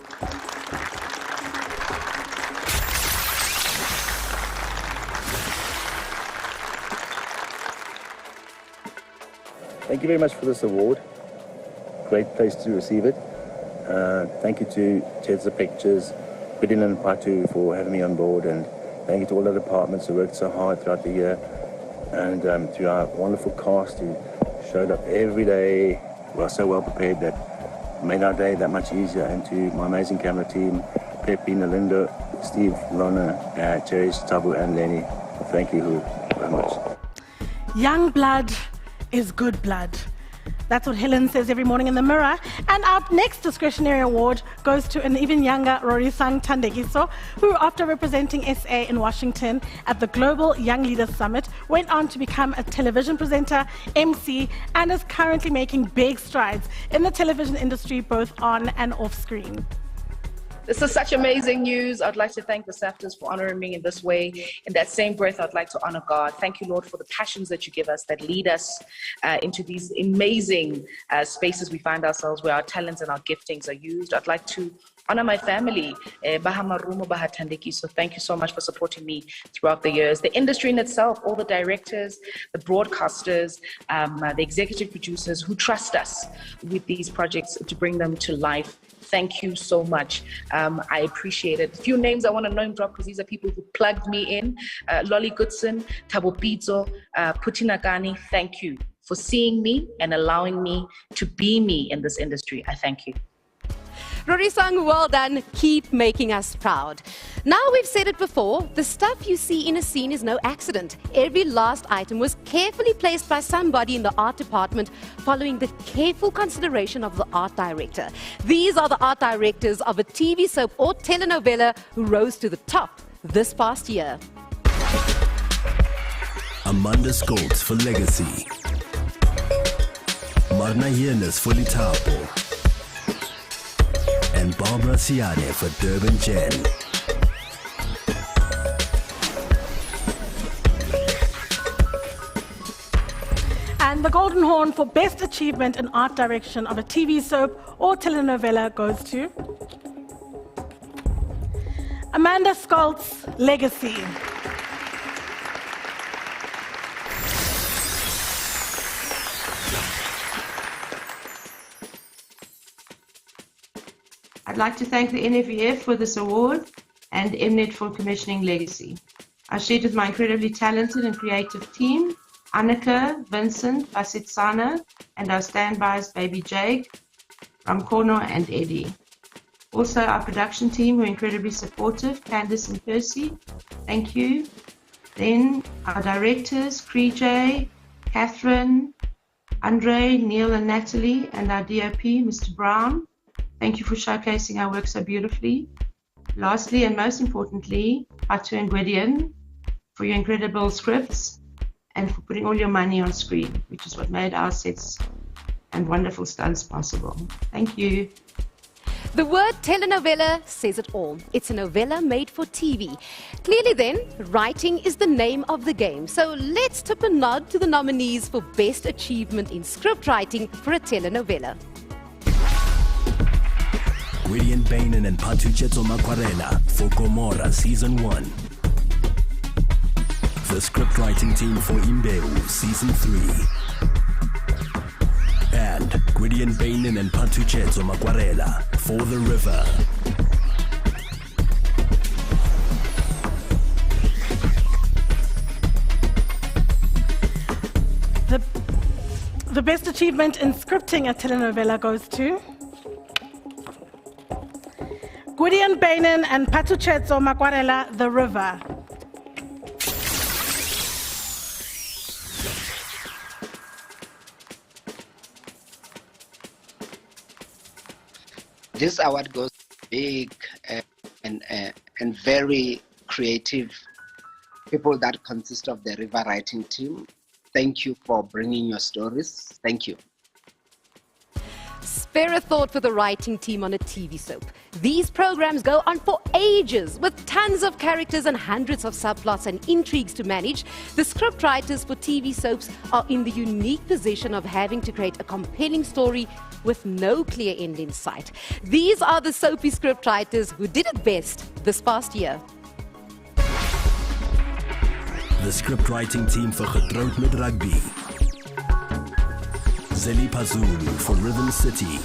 Thank you very much for this award. Great place to receive it. Thank you to Chedza Pictures, Bidin and Patu for having me on board, and thank you to all the departments who worked so hard throughout the year, and to our wonderful cast who showed up every day. We are so well prepared that made our day that much easier, and to my amazing camera team, Pepe, Nalinda, Steve, Lona, Cherish, Tabu, and Lenny. Thank you very much. Young blood is good blood. That's what Helen says every morning in the mirror. And our next discretionary award goes to an even younger Rorisang Tandegiso, who, after representing SA in Washington at the Global Young Leaders Summit, went on to become a television presenter, MC, and is currently making big strides in the television industry, both on and off screen. This is such amazing news. I'd like to thank the Saftas for honoring me in this way. In that same breath, I'd like to honor God. Thank you, Lord, for the passions that you give us that lead us into these amazing spaces we find ourselves where our talents and our giftings are used. I'd like to honor my family, Bahamarumo Bahatandiki. So thank you so much for supporting me throughout the years. The industry in itself, all the directors, the broadcasters, the executive producers who trust us with these projects to bring them to life. Thank you so much. I appreciate it. A few names I want to name drop because these are people who plugged me in. Lolly Goodson, Tabo Pizzo, Putinagani, thank you for seeing me and allowing me to be me in this industry. I thank you. Rorisang, well done. Keep making us proud. Now, we've said it before, the stuff you see in a scene is no accident. Every last item was carefully placed by somebody in the art department following the careful consideration of the art director. These are the art directors of a TV soap or telenovela who rose to the top this past year. Amanda Skoltz for Legacy. Marna Yenes for Litapo. And Barbara Siane for Durban Jen. And the Golden Horn for Best Achievement in Art Direction of a TV soap or telenovela goes to Amanda Skoltz, Legacy. I'd like to thank the NFVF for this award and Mnet for commissioning Legacy. I shared with my incredibly talented and creative team, Annika, Vincent, Basitsana, and our standbys, Baby Jake, Ramkono, and Eddie. Also, our production team were incredibly supportive, Candice and Percy. Thank you. Then our directors, Kree, Catherine, Andre, Neil, and Natalie, and our DOP, Mr. Brown. Thank you for showcasing our work so beautifully. Lastly, and most importantly, Patu and Gwydion for your incredible scripts and for putting all your money on screen, which is what made our sets and wonderful stunts possible. Thank you. The word telenovela says it all. It's a novella made for TV. Clearly then, writing is the name of the game. So let's tip a nod to the nominees for Best Achievement in Scriptwriting for a telenovela. William Bainan and Patu Chetso Makwarela for Gomorrah Season 1. the scriptwriting team for Imbeu Season 3. And Gwydion Bainin and Pantuchetso Makwarela for The River. The best achievement in scripting a telenovela goes to Gwydion Bainin and Pantuchetso Makwarela, The River. This award goes to big and very creative people that consist of the River Writing team. Thank you for bringing your stories. Thank you. Spare a thought for the writing team on a TV soap. These programs go on for ages with tons of characters and hundreds of subplots and intrigues to manage. The scriptwriters for TV soaps are in the unique position of having to create a compelling story with no clear end in sight. These are the soapy scriptwriters who did it best this past year. The scriptwriting team for Getroud met Rugby. Zeli Pazulu for Rhythm City.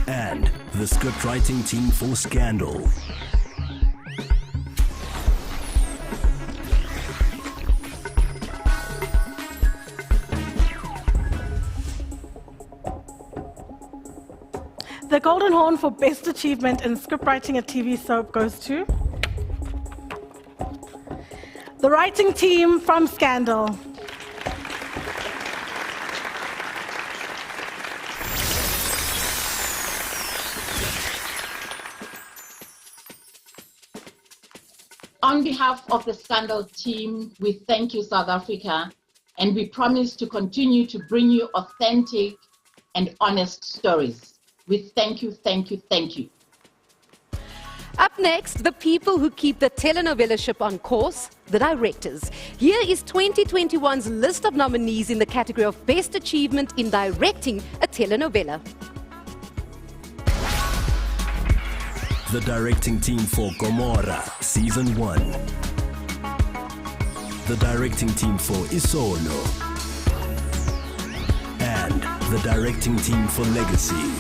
And the scriptwriting team for Scandal. The Golden Horn for Best Achievement in Scriptwriting a TV Soap goes to the writing team from Scandal. On behalf of the Scandal team, we thank you, South Africa, and we promise to continue to bring you authentic and honest stories. We thank you, thank you, thank you. Up next, the people who keep the telenovela ship on course, the directors. Here is 2021's list of nominees in the category of Best Achievement in Directing a Telenovela. The directing team for Gomorrah, Season 1. The directing team for Isono. And the directing team for Legacy.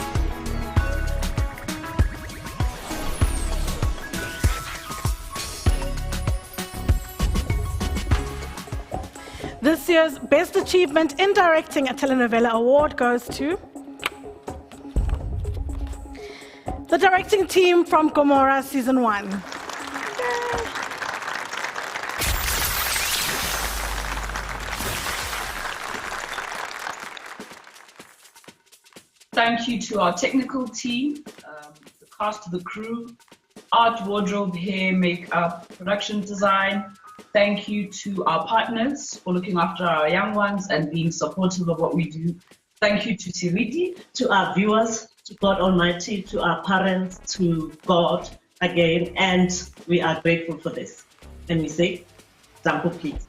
This year's Best Achievement in Directing a Telenovela award goes to the directing team from Gomorrah Season 1. Thank you to our technical team, the cast of the crew, art, wardrobe, hair, makeup, production design. Thank you to our partners for looking after our young ones and being supportive of what we do. Thank you to Siriti, to our viewers, to God Almighty, to our parents, to God again, and we are grateful for this. And we say, Zampo, please.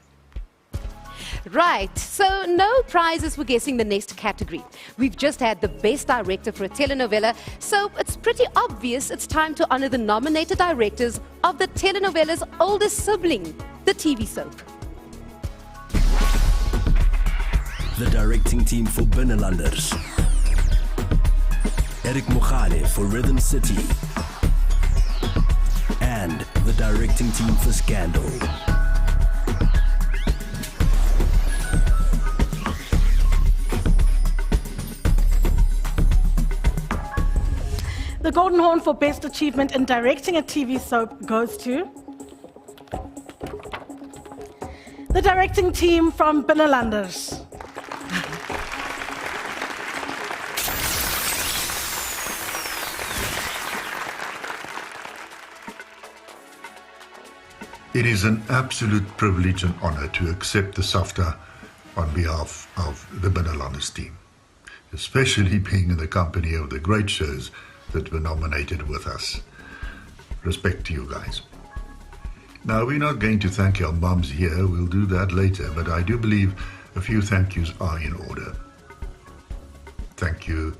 Right, so no prizes for guessing the next category. We've just had the Best Director for a Telenovela, so it's pretty obvious it's time to honor the nominated directors of the telenovela's oldest sibling, the TV soap. The directing team for Binnelanders. Eric Mogale for Rhythm City. And the directing team for Scandal. The Golden Horn for Best Achievement in Directing a TV Soap goes to the directing team from Binnelanders. It is an absolute privilege and honor to accept the Safta on behalf of the Binnelanders team, especially being in the company of the great shows that were nominated with us. Respect to you guys. Now, we're not going to thank our mums here, we'll do that later, but I do believe a few thank yous are in order. Thank you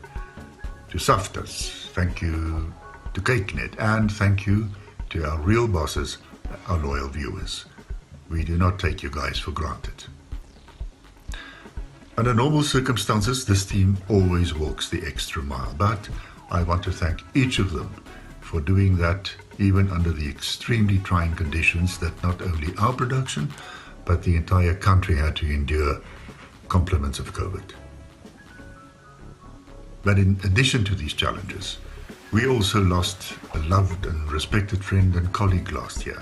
to Saftas, thank you to CakeNet, and thank you to our real bosses, our loyal viewers. We do not take you guys for granted. Under normal circumstances, this team always walks the extra mile, but I want to thank each of them for doing that even under the extremely trying conditions that not only our production, but the entire country had to endure, compliments of COVID. But in addition to these challenges, we also lost a loved and respected friend and colleague last year.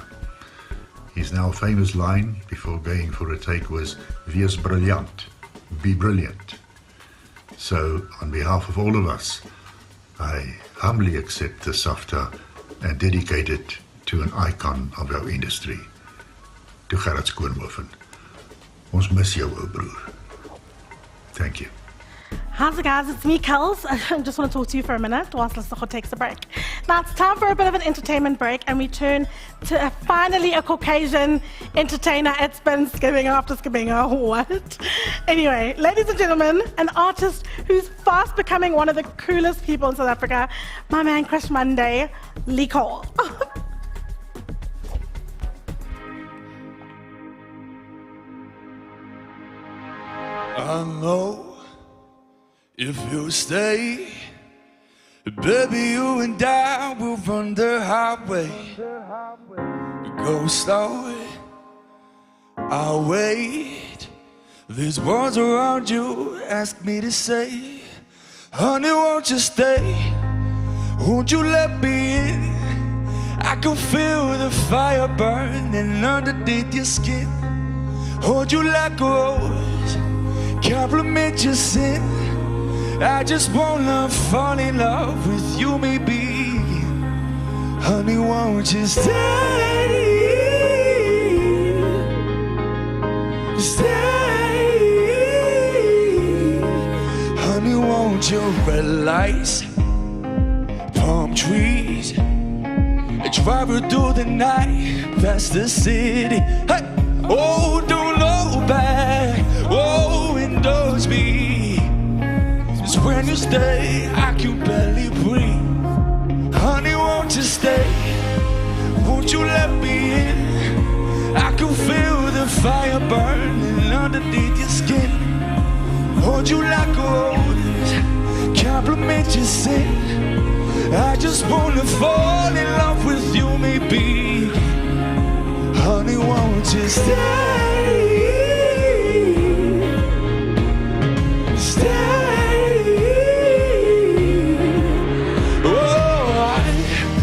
His now famous line before going for a take was, "Wees briljant, be brilliant." So, on behalf of all of us, I humbly accept the Safta and dedicate it to an icon of our industry, to Gerrit Skoonhoven. Ons mis jou, ou broer. Thank you. How's it, guys? It's me, Kels. I just want to talk to you for a minute whilst Lesotho takes a break. Now it's time for a bit of an entertainment break, and we turn to finally a Caucasian entertainer at Spin Skimming after skimming. Oh, what? Anyway, ladies and gentlemen, an artist who's fast becoming one of the coolest people in South Africa, my man Crush Monday, Lee Cole. I know if you stay, baby, you and I will run the highway. Go slow, I'll wait. These words around you ask me to say, honey, won't you stay? Won't you let me in? I can feel the fire burning underneath your skin. Hold you like a rose, compliment your sin. I just wanna fall in love with you, maybe. Honey, won't you stay? Stay. Honey, won't you realize palm trees driving through the night past the city. Hey! Oh, don't look back. Oh, indulge me. It's when you stay, I can barely breathe. Honey, won't you stay? Won't you let me in? I can feel the fire burning underneath your skin. Hold you like a rose, compliment your sin. I just wanna fall in love with you, maybe. Honey, won't you stay? Stay. Oh, I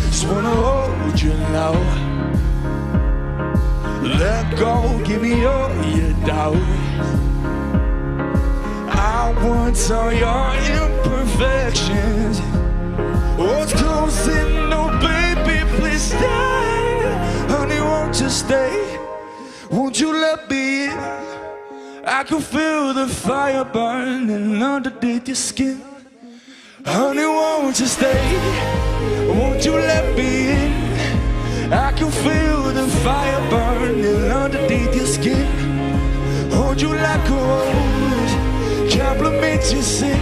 just wanna hold you now. Let go, give me all your doubt. I want all your imperfections. What's close in, no baby, please stay. Honey, won't you stay? Won't you let me in? I can feel the fire burning underneath your skin. Honey, won't you stay? Won't you let me in? I can feel the fire burning underneath your skin. Hold you like a rose, compliment your sin.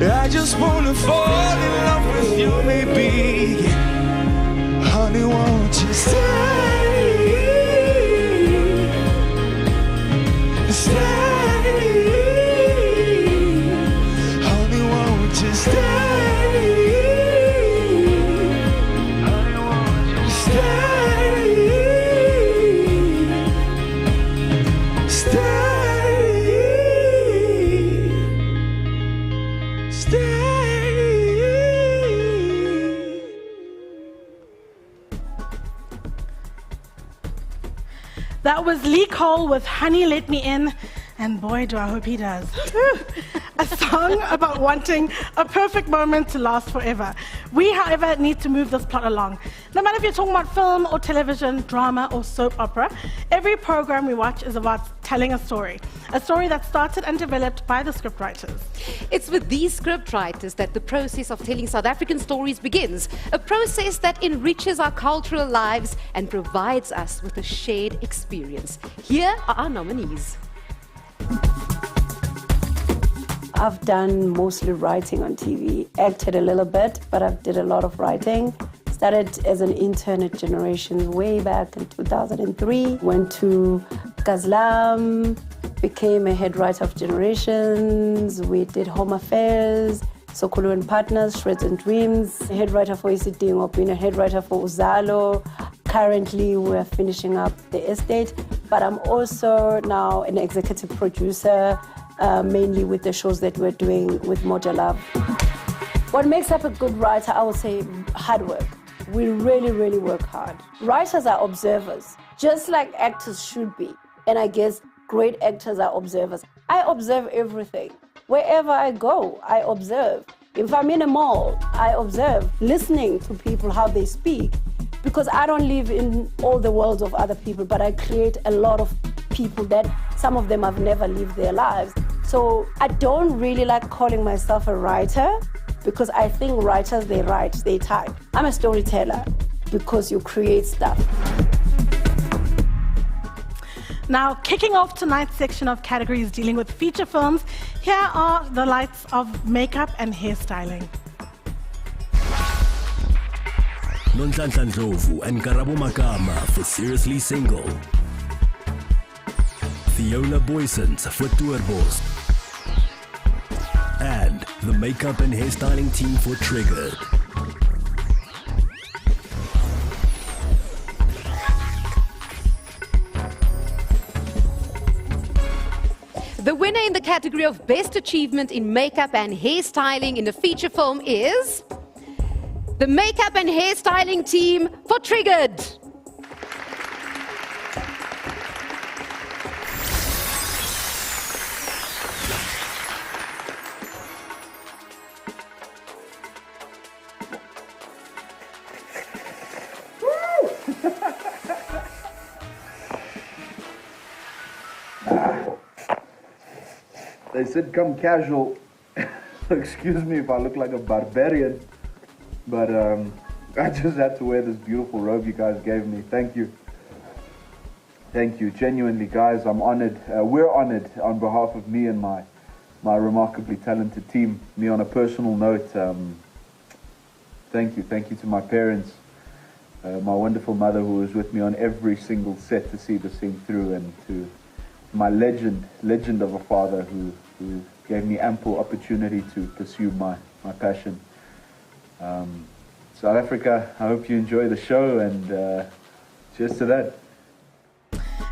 I just wanna fall in love with you, maybe. Honey, won't you stay? Stay. Honey, won't you stay? Honey, won't you stay? Stay. That was Lee Cole with Honey Let Me In, and boy do I hope he does. A song about wanting a perfect moment to last forever. We, however, need to move this plot along. No matter if you're talking about film or television, drama or soap opera, every program we watch is about telling a story that started and developed by the scriptwriters. It's with these scriptwriters that the process of telling South African stories begins, a process that enriches our cultural lives and provides us with a shared experience. Here are our nominees. I've done mostly writing on TV, acted a little bit, but I've did a lot of writing. started as an intern at Generations way back in 2003. Went to Kazlam, became a head writer of Generations. We did Home Affairs, Sokolo and Partners, Shreds and Dreams, head writer for Isidingo, been a head writer for Uzalo. Currently, we're finishing up The Estate, but I'm also now an executive producer, mainly with the shows that we're doing with Moja Love. What makes up a good writer, I would say hard work. We really, really work hard. Writers are observers, just like actors should be. And I guess great actors are observers. I observe everything. Wherever I go, I observe. If I'm in a mall, I observe, listening to people, how they speak. Because I don't live in all the worlds of other people, but I create a lot of people that some of them have never lived their lives. So I don't really like calling myself a writer, because I think writers, they write, they type. I'm a storyteller because you create stuff. Now, kicking off tonight's section of categories dealing with feature films, here are the lights of makeup and hairstyling. Nonhlanhla Ndlovu and Karabo Makama for Seriously Single. Fiona Boysons for Tourbos. And the makeup and hairstyling team for Triggered. The winner in the category of Best Achievement in Makeup and Hairstyling in a feature film is the makeup and hairstyling team for Triggered. They said come casual. Excuse me if I look like a barbarian, but I just had to wear this beautiful robe you guys gave me. Thank you. Thank you. Genuinely, guys, I'm honored. We're honored on behalf of me and my remarkably talented team. Me on a personal note, thank you. Thank you to my parents, my wonderful mother who was with me on every single set to see this thing through, and to my legend of a father who gave me ample opportunity to pursue my passion. South Africa, I hope you enjoy the show, and cheers to that.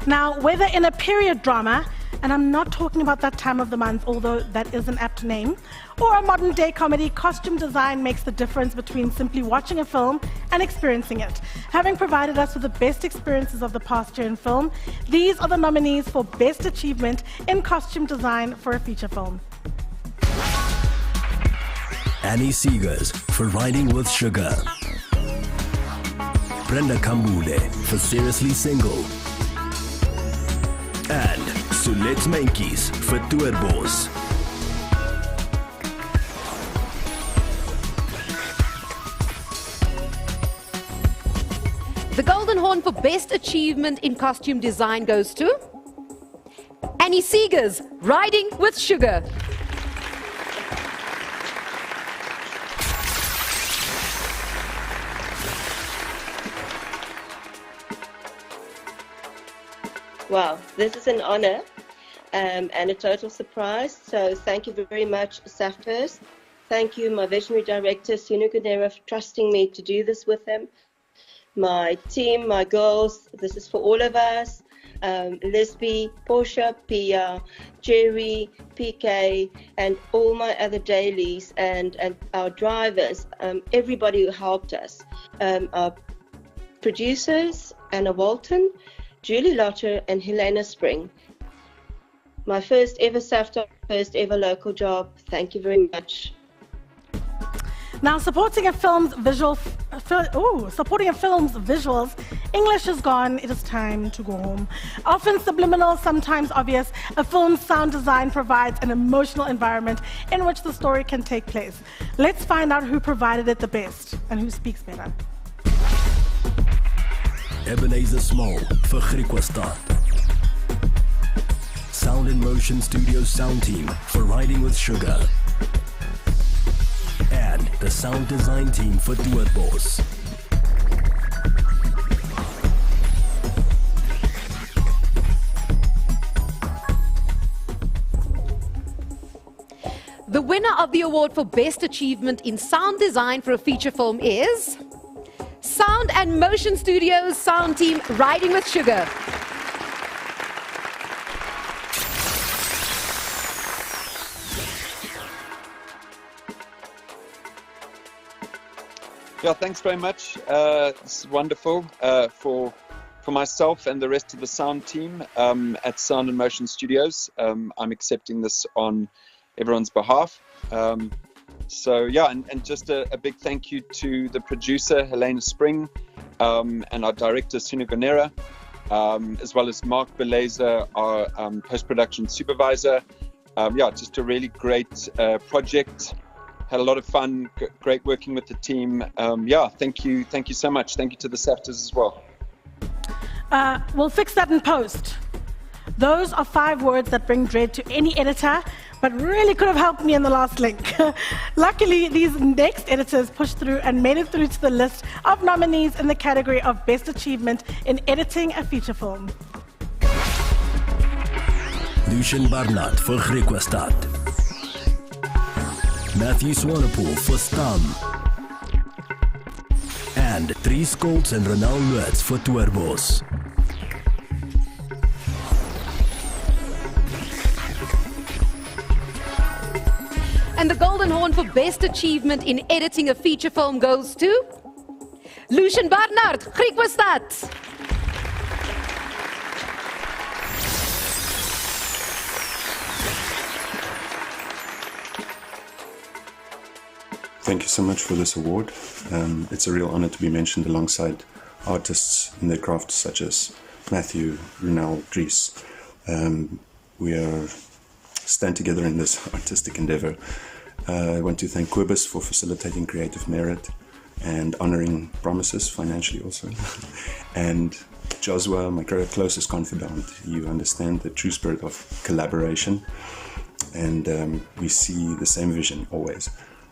Now, whether in a period drama, and I'm not talking about that time of the month, although that is an apt name, or a modern day comedy, costume design makes the difference between simply watching a film and experiencing it. Having provided us with the best experiences of the past year in film, these are the nominees for Best Achievement in Costume Design for a feature film. Annie Seegers for Riding with Sugar. Brenda Kambule for Seriously Single. And Sulet Menkis for Tourbos. The Golden Horn for Best Achievement in Costume Design goes to Annie Seegers, Riding with Sugar. Wow, this is an honor and a total surprise. So thank you very much, Saftas. Thank you, my visionary director, Sunu Gudera, for trusting me to do this with him. My team, my girls, this is for all of us. Lisby, Portia, Pia, Jerry, PK, and all my other dailies and our drivers, everybody who helped us. Our producers, Anna Walton, Julie Lotter, and Helena Spring. My first ever Safta, first ever local job. Thank you very much. Now, supporting a film's visuals, English is gone, it is time to go home. Often subliminal, sometimes obvious, a film's sound design provides an emotional environment in which the story can take place. Let's find out who provided it the best and who speaks better. Ebenezer Small for Griquastad. Sound and Motion Studio Sound Team for Riding with Sugar. And the sound design team for Tourbos. winner of the award for Best Achievement in Sound Design for a feature film is Sound and Motion Studios sound team Riding with Sugar. Yeah, thanks very much. This is wonderful for myself and the rest of the sound team at Sound and Motion Studios. I'm accepting this on everyone's behalf. So yeah, and just a big thank you to the producer, Helena Spring, and our director, Sunu Gonera, as well as Mark Beleza, our post-production supervisor. Yeah, just a really great project. Had a lot of fun, great working with the team. Yeah, thank you so much. Thank you to the Saftas as well. We'll fix that in post. Those are 5 words that bring dread to any editor, but really could have helped me in the last link. Luckily, these next editors pushed through and made it through to the list of nominees in the category of Best Achievement in Editing a Feature Film. Lucian Barnard for Griquastad. Matthew Swanepoel for Stam. And Dries Koltz and Ronald Lutz for Twerbos. And the Golden Horn for Best Achievement in Editing a Feature Film goes to Lucian Barnard, Griquastad. Thank you so much for this award. It's a real honor to be mentioned alongside artists in their craft such as Matthew, Ronald, Dries. We stand together in this artistic endeavor. I want to thank Quibus for facilitating creative merit and honoring promises financially also. And Joshua, my closest confidant, you understand the true spirit of collaboration, and we see the same vision always.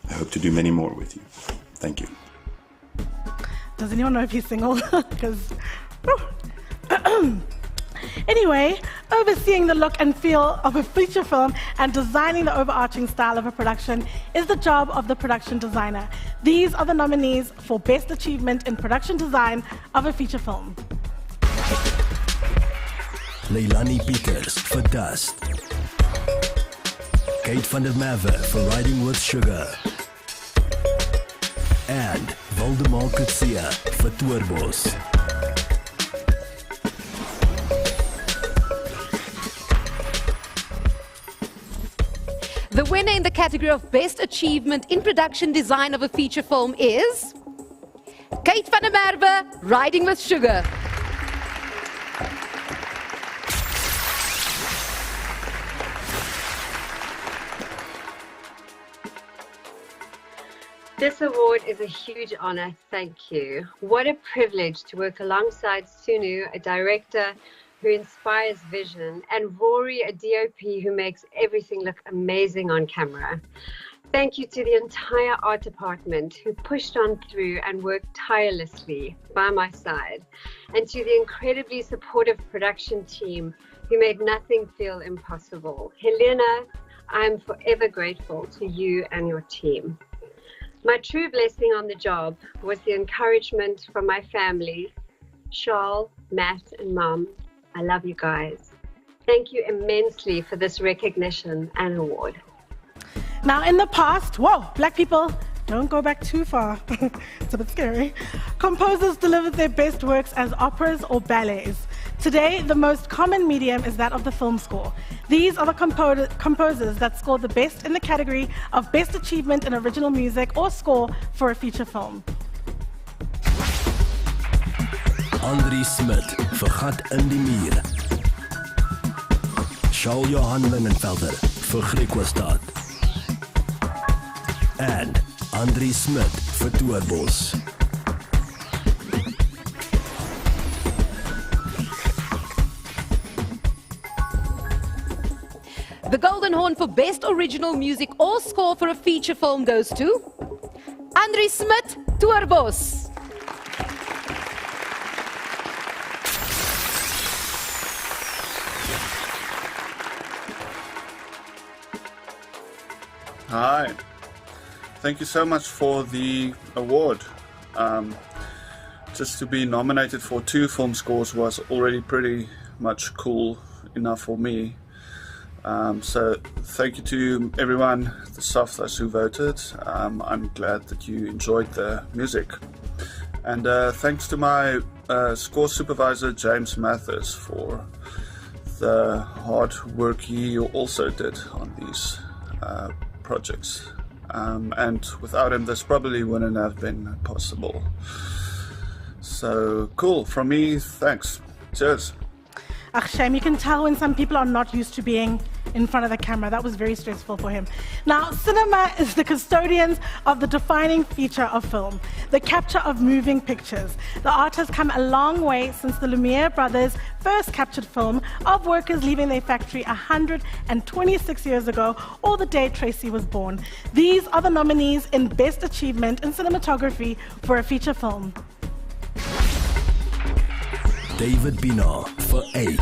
I hope to do many more with you. Thank you. Does anyone know if he's single? Because anyway, overseeing the look and feel of a feature film and designing the overarching style of a production is the job of the production designer. These are the nominees for Best Achievement in Production Design of a Feature Film. Leilani Peters for Dust. Kate van der Merwe for Riding with Sugar. And Waldemar Kutsia for Twerbos. The winner in the category of Best Achievement in Production Design of a Feature Film is Kate van der Merwe, Riding with Sugar. This award is a huge honor, thank you. What a privilege to work alongside Sunu, a director who inspires vision, and Rory, a DOP who makes everything look amazing on camera. Thank you to the entire art department who pushed on through and worked tirelessly by my side, and to the incredibly supportive production team who made nothing feel impossible. Helena, I'm forever grateful to you and your team. My true blessing on the job was the encouragement from my family, Charles, Matt, and Mom. I love you guys. Thank you immensely for this recognition and award. Now, in the past, whoa, black people, don't go back too far. It's a bit scary. Composers delivered their best works as operas or ballets. Today, the most common medium is that of the film score. These are the composers that score the best in the category of Best Achievement in Original Music or Score for a Feature Film. Andri Smit vir Gat in die Muur. Shaul Johan Lingenvelder vir Griquastad. And Andri Smit vir Twerbos. The Golden Horn for Best Original Music or Score for a Feature Film goes to Andri Smit, Twerbos. Hi. Thank you so much for the award. Just to be nominated for 2 film scores was already pretty much cool enough for me. So thank you to everyone, the Saftas who voted. I'm glad that you enjoyed the music. And thanks to my score supervisor, James Mathis, for the hard work he also did on these projects. And without him, this probably wouldn't have been possible. So cool, from me, thanks. Cheers. Ach, shame. You can tell when some people are not used to being in front of the camera. That was very stressful for him. Now, cinema is the custodians of the defining feature of film, the capture of moving pictures. The art has come a long way since the Lumiere brothers first captured film of workers leaving their factory 126 years ago, or the day Tracy was born. These are the nominees in Best Achievement in Cinematography for a feature film. David Bina for 8.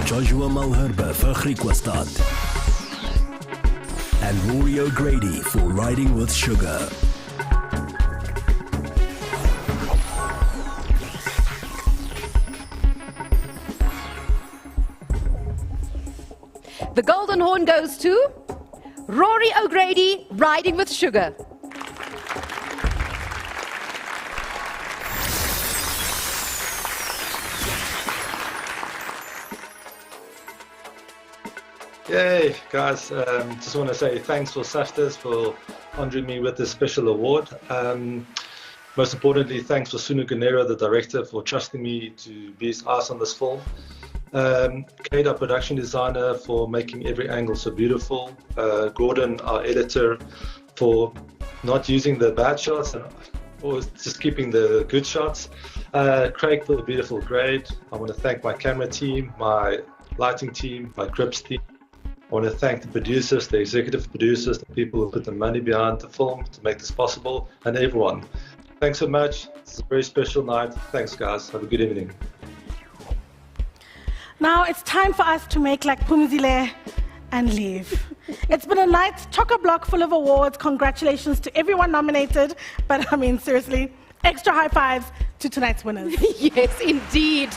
Joshua Malherbe for Griquastad. And Rory O'Grady for Riding with Sugar. The Golden Horn goes to Rory O'Grady, Riding with Sugar. Yay, guys. Just want to say thanks for Saftas for honoring me with this special award. Most importantly, thanks for Sunu Ganera, the director, for trusting me to be his eyes on this film. Kate, our production designer, for making every angle so beautiful. Gordon, our editor, for not using the bad shots and always just keeping the good shots. Craig for the beautiful grade. I want to thank my camera team, my lighting team, my grips team. I want to thank the producers, the executive producers, the people who put the money behind the film to make this possible, and everyone. Thanks so much. It's a very special night. Thanks, guys. Have a good evening. Now it's time for us to make like Pumzile and leave. It's been a night chock-a-block full of awards. Congratulations to everyone nominated. But I mean, seriously, extra high fives to tonight's winners. Yes, indeed.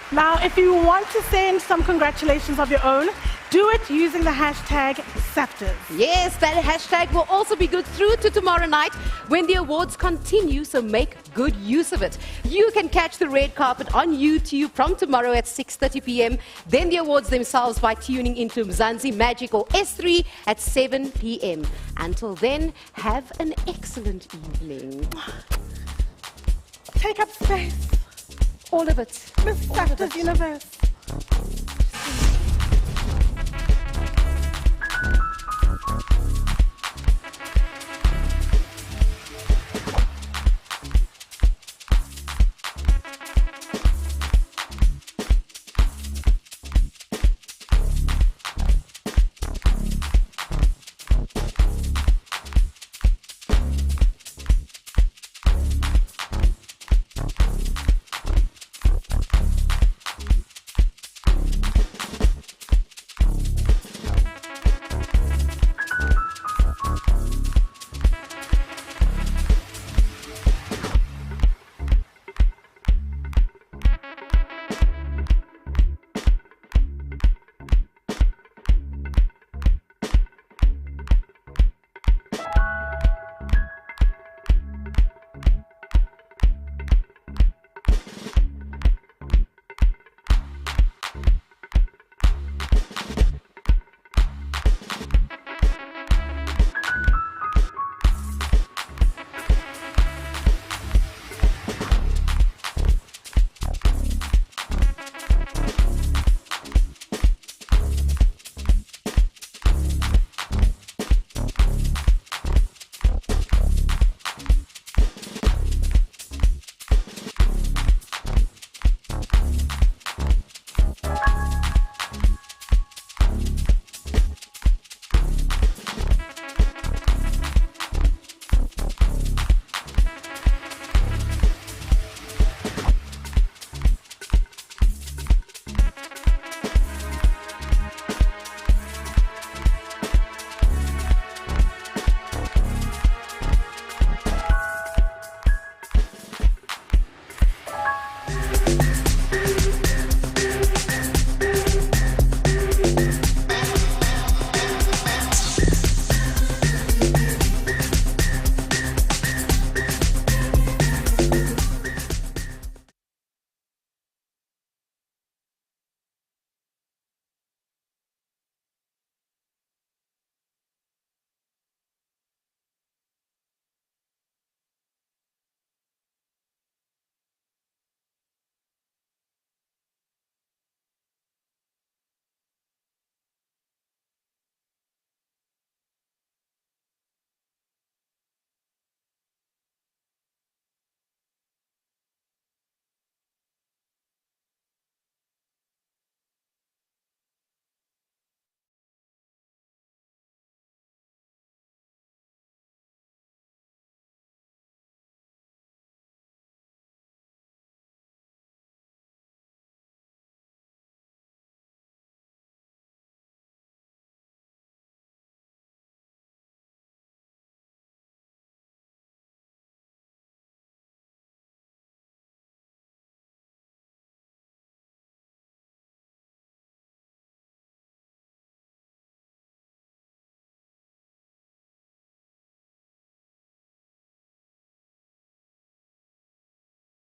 Now, if you want to send some congratulations of your own, do it using the hashtag Saftas. Yes, that hashtag will also be good through to tomorrow night when the awards continue, so make good use of it. You can catch the red carpet on YouTube from tomorrow at 6:30 p.m. Then the awards themselves by tuning into Mzansi Magic or S3 at 7 p.m. Until then, have an excellent evening. Take up space. All of it. Miss Saftas Universe.